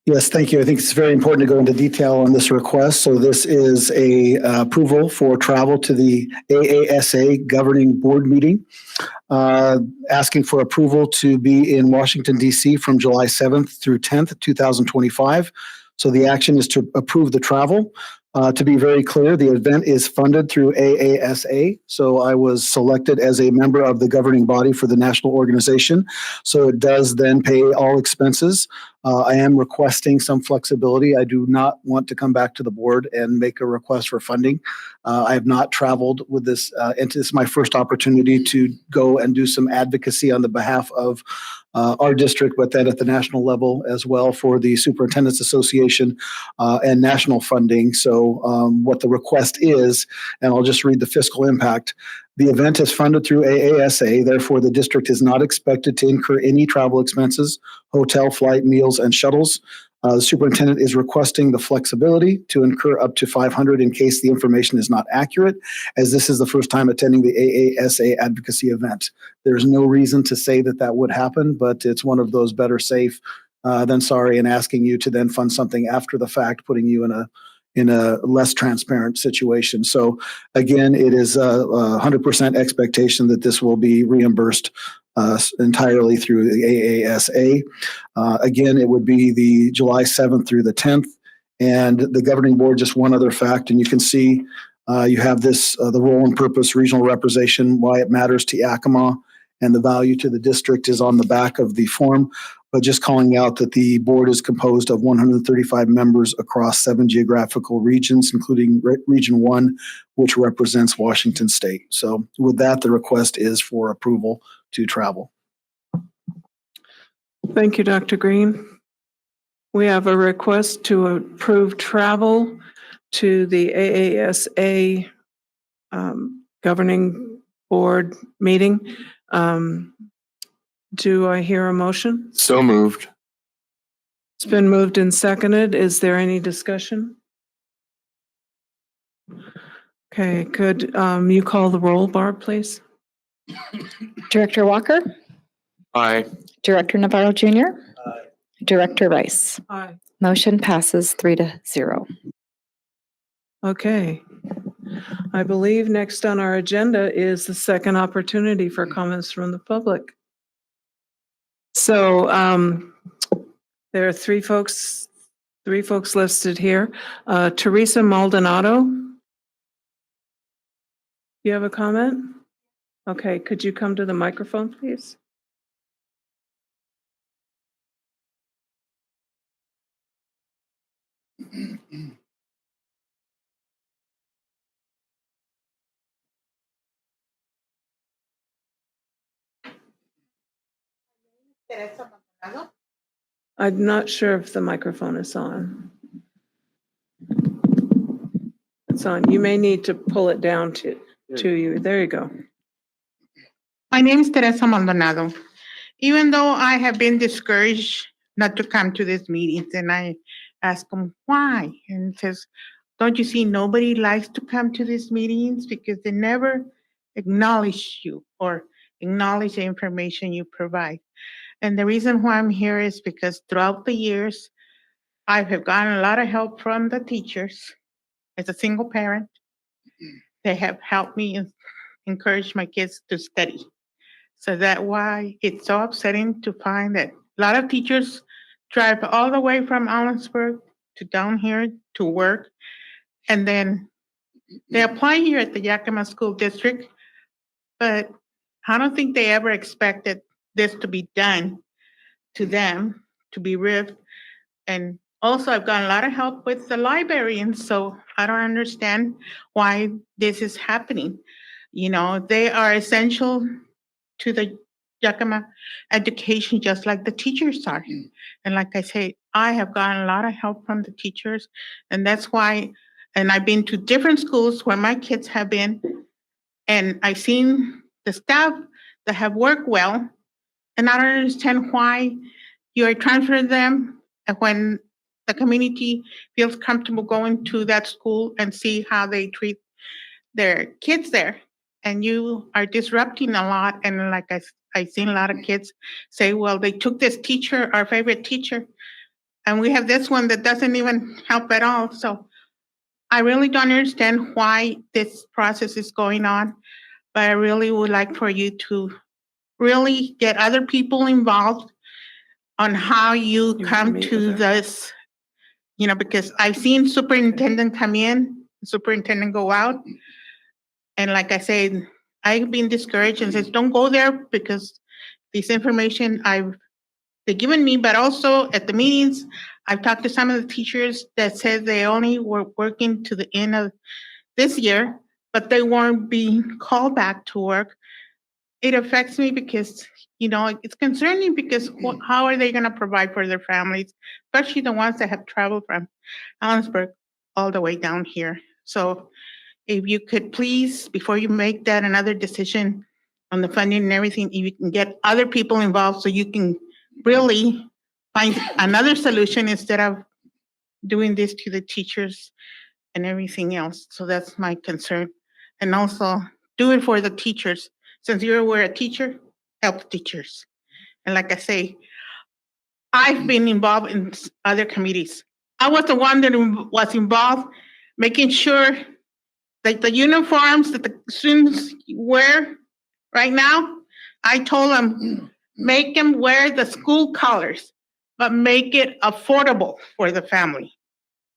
Yes, thank you. I think it's very important to go into detail on this request. So this is a approval for travel to the AASA governing board meeting, asking for approval to be in Washington, D.C. from July 7th through 10th, 2025. So the action is to approve the travel. To be very clear, the event is funded through AASA. So I was selected as a member of the governing body for the national organization. So it does then pay all expenses. I am requesting some flexibility. I do not want to come back to the board and make a request for funding. I have not traveled with this, and this is my first opportunity to go and do some advocacy on the behalf of our district, but then at the national level as well for the Superintendents Association and national funding. So what the request is, and I'll just read the fiscal impact. The event is funded through AASA, therefore the district is not expected to incur any travel expenses, hotel, flight, meals, and shuttles. The superintendent is requesting the flexibility to incur up to $500 in case the information is not accurate, as this is the first time attending the AASA advocacy event. There's no reason to say that that would happen, but it's one of those better safe than sorry, and asking you to then fund something after the fact, putting you in a less transparent situation. So again, it is a 100% expectation that this will be reimbursed entirely through the AASA. Again, it would be the July 7th through the 10th. And the governing board, just one other fact, and you can see you have this, the role and purpose, regional representation, why it matters to Yakima, and the value to the district is on the back of the form. But just calling out that the board is composed of 135 members across 7 geographical regions, including Region 1, which represents Washington State. So with that, the request is for approval to travel. Thank you, Dr. Green. We have a request to approve travel to the AASA governing board meeting. Do I hear a motion? So moved. It's been moved and seconded. Is there any discussion? Okay, could you call the roll, Barb, please? Director Walker, Aye. Director Navarro Jr., Director Rice. Aye. Motion passes 3-0. Okay. I believe next on our agenda is the second opportunity for comments from the public. So there are three folks listed here. Teresa Maldonado, you have a comment? Okay, could you come to the microphone, please? I'm not sure if the microphone is on. It's on. You may need to pull it down to you. There you go. My name is Teresa Maldonado. Even though I have been discouraged not to come to these meetings, and I ask them why, and it says, don't you see nobody likes to come to these meetings because they never acknowledge you or acknowledge the information you provide. And the reason why I'm here is because throughout the years, I have gotten a lot of help from the teachers. As a single parent, they have helped me and encouraged my kids to study. So that's why it's so upsetting to find that a lot of teachers drive all the way from Allensburg to down here to work. And then they apply here at the Yakima School District, but I don't think they ever expected this to be done to them, to be ripped. And also I've gotten a lot of help with the librarians, so I don't understand why this is happening. You know, they are essential to the Yakima education, just like the teachers are. And like I say, I have gotten a lot of help from the teachers, and that's why, and I've been to different schools where my kids have been, and I've seen the staff that have worked well, And I don't understand why you are transferring them and when the community feels comfortable going to that school and see how they treat their kids there. And you are disrupting a lot. And like I've seen a lot of kids say, well, they took this teacher, our favorite teacher, and we have this one that doesn't even help at all. So I really don't understand why this process is going on, but I really would like for you to really get other people involved on how you come to this, because I've seen superintendent come in, superintendent go out. And like I said, I've been discouraged and says, don't go there because this information they've given me, but also at the meetings, I've talked to some of the teachers that said they only were working to the end of this year, but they weren't being called back to work. It affects me because, it's concerning because how are they going to provide for their families, especially the ones that have traveled from Allenstown all the way down here. So if you could please, before you make that another decision on the funding and everything, if you can get other people involved so you can really find another solution instead of doing this to the teachers and everything else. So that's my concern. And also do it for the teachers. Since you were a teacher, help teachers. And like I say, I've been involved in other committees. I was the one that was involved making sure that the uniforms that the students wear right now, I told them, make them wear the school colors, but make it affordable for the family.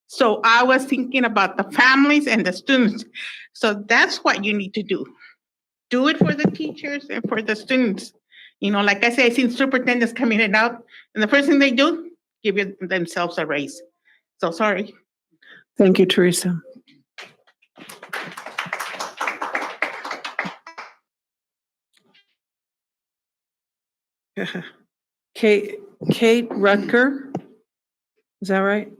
So I was thinking about the families and the students. So that's what you need to do. Do it for the teachers and for the students. Like I say, I've seen superintendents coming in and out, and the first thing they do, give themselves a raise. So sorry. Thank you, Teresa. Kate Rutger, is that right?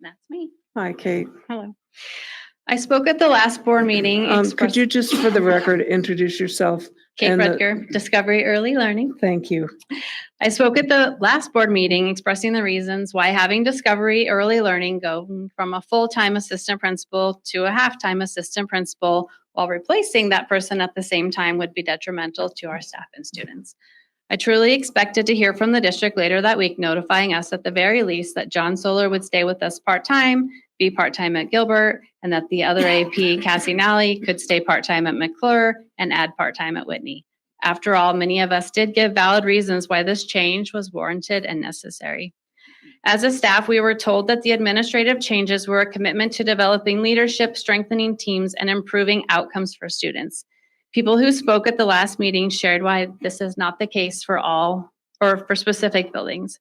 That's me. Hi, Kate. Hello. I spoke at the last board meeting. Could you just, for the record, introduce yourself? Kate and Rutger, Discovery Early Learning. Thank you. I spoke at the last board meeting expressing the reasons why having Discovery Early Learning go from a full-time assistant principal to a half-time assistant principal while replacing that person at the same time would be detrimental to our staff and students. I truly expected to hear from the district later that week notifying us at the very least that John Solar would stay with us part-time, be part-time at Gilbert, and that the other AP, Cassie Nally, could stay part-time at McClure and add part-time at Whitney. After all, many of us did give valid reasons why this change was warranted and necessary. As a staff, we were told that the administrative changes were a commitment to developing leadership, strengthening teams, and improving outcomes for students. People who spoke at the last meeting shared why this is not the case for all or for specific buildings.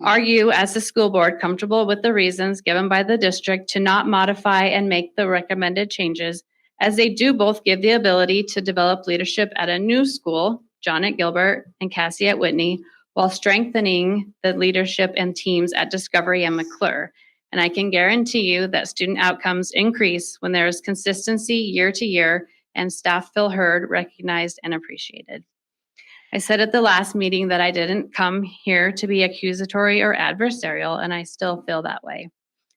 Are you, as the school board, comfortable with the reasons given by the district to not modify and make the recommended changes, as they do both give the ability to develop leadership at a new school, John at Gilbert and Cassie at Whitney, while strengthening the leadership and teams at Discovery and McClure? And I can guarantee you that student outcomes increase when there is consistency year to year and staff feel heard, recognized, and appreciated. I said at the last meeting that I didn't come here to be accusatory or adversarial, and I still feel that way.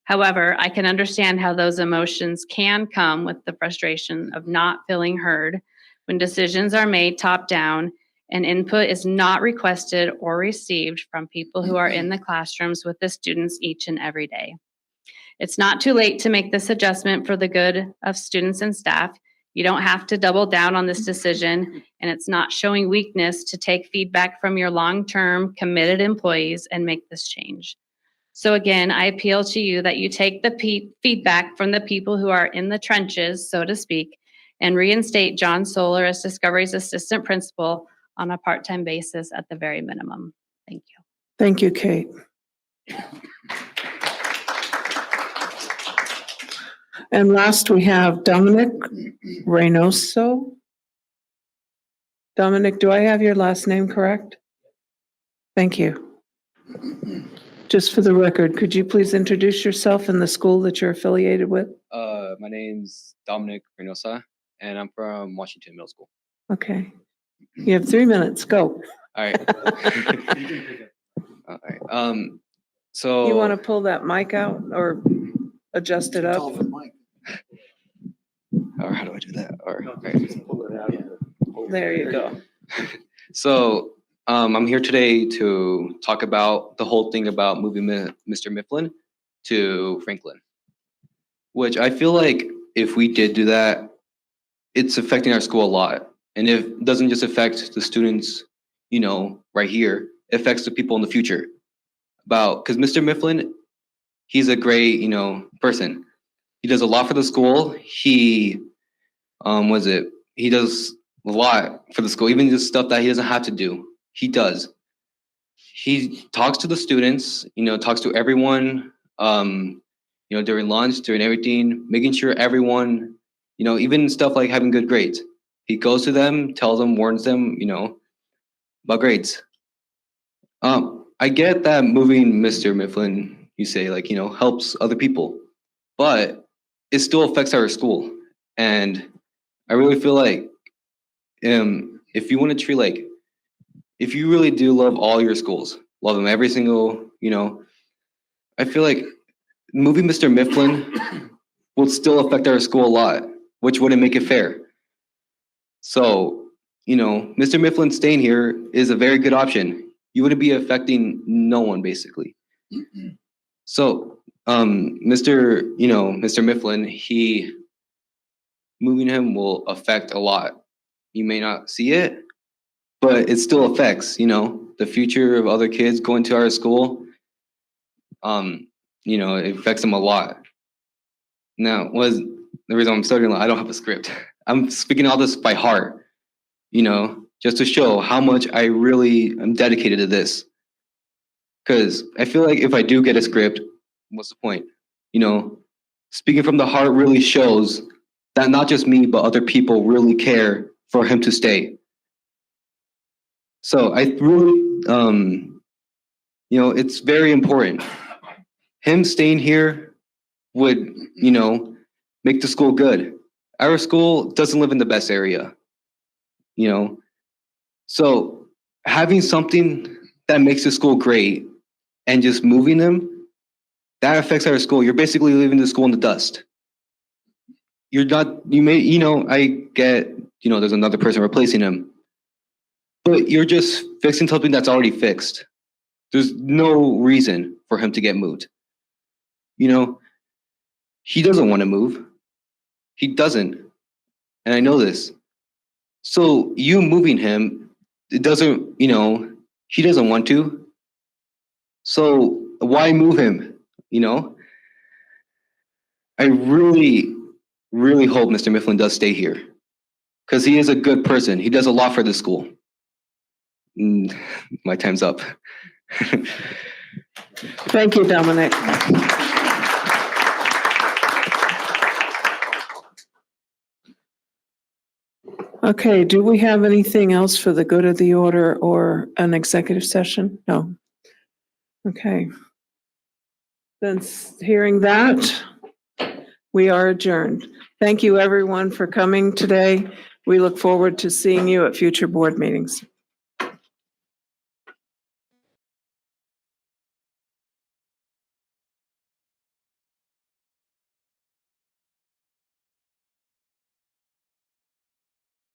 However, I can understand how those emotions can come with the frustration of not feeling heard when decisions are made top down and input is not requested or received from people who are in the classrooms with the students each and every day. It's not too late to make this adjustment for the good of students and staff. You don't have to double down on this decision, and it's not showing weakness to take feedback from your long-term committed employees and make this change. So again, I appeal to you that you take the feedback from the people who are in the trenches, so to speak, and reinstate John Solar as Discovery's assistant principal on a part-time basis at the very minimum. Thank you. Thank you, Kate. And last we have Dominic Reynoso. Dominic, do I have your last name correct? Thank you. Just for the record, could you please introduce yourself and the school that you're affiliated with? My name's Dominic Reynosa, and I'm from Washington Middle School. Okay. You have 3 minutes, go. All right. All right. So You want to pull that mic out or adjust it up? or how do I do that? Or okay. There you go. So I'm here today to talk about the whole thing about moving Mr. Mifflin to Franklin, which I feel like if we did do that, it's affecting our school a lot. And it doesn't just affect the students, you know, right here, it affects the people in the future. Because Mr. Mifflin, he's a great, you know, person. He does a lot for the school. He, he does a lot for the school, even just stuff that he doesn't have to do. He does. He talks to the students, you know, talks to everyone, you know, during lunch, during everything, making sure everyone, you know, even stuff like having good grades. He goes to them, tells them, warns them, you know, about grades. I get that moving Mr. Mifflin, you say, like, you know, helps other people, but it still affects our school. And I really feel like if you want to treat, like, if you really do love all your schools, love them every single, you know, I feel like moving Mr. Mifflin will still affect our school a lot, which wouldn't make it fair. So, you know, Mr. Mifflin staying here is a very good option. You wouldn't be affecting no one, basically. So, Mr. Mifflin, moving him will affect a lot. You may not see it, but it still affects, you know, the future of other kids going to our school. You know, it affects them a lot. Now, the reason I'm starting, I don't have a script. I'm speaking all this by heart, you know, just to show how much I really am dedicated to this. Because I feel like if I do get a script, what's the point? You know, speaking from the heart really shows that not just me, but other people really care for him to stay. So I really, you know, it's very important. Him staying here would, you know, make the school good. Our school doesn't live in the best area, you know. So having something that makes the school great and just moving them, that affects our school. You're basically leaving the school in the dust. You're not, you may, you know, I get, you know, there's another person replacing him, but you're just fixing something that's already fixed. There's no reason for him to get moved. You know, he doesn't want to move. He doesn't. And I know this. So you moving him, it doesn't, you know, he doesn't want to. So why move him? You know, I really, really hope Mr. Mifflin does stay here because he is a good person. He does a lot for the school. My time's up. Thank you, Dominic. Okay, do we have anything else for the good of the order or an executive session? No. Okay. Then hearing that, we are adjourned. Thank you, everyone, for coming today. We look forward to seeing you at future board meetings.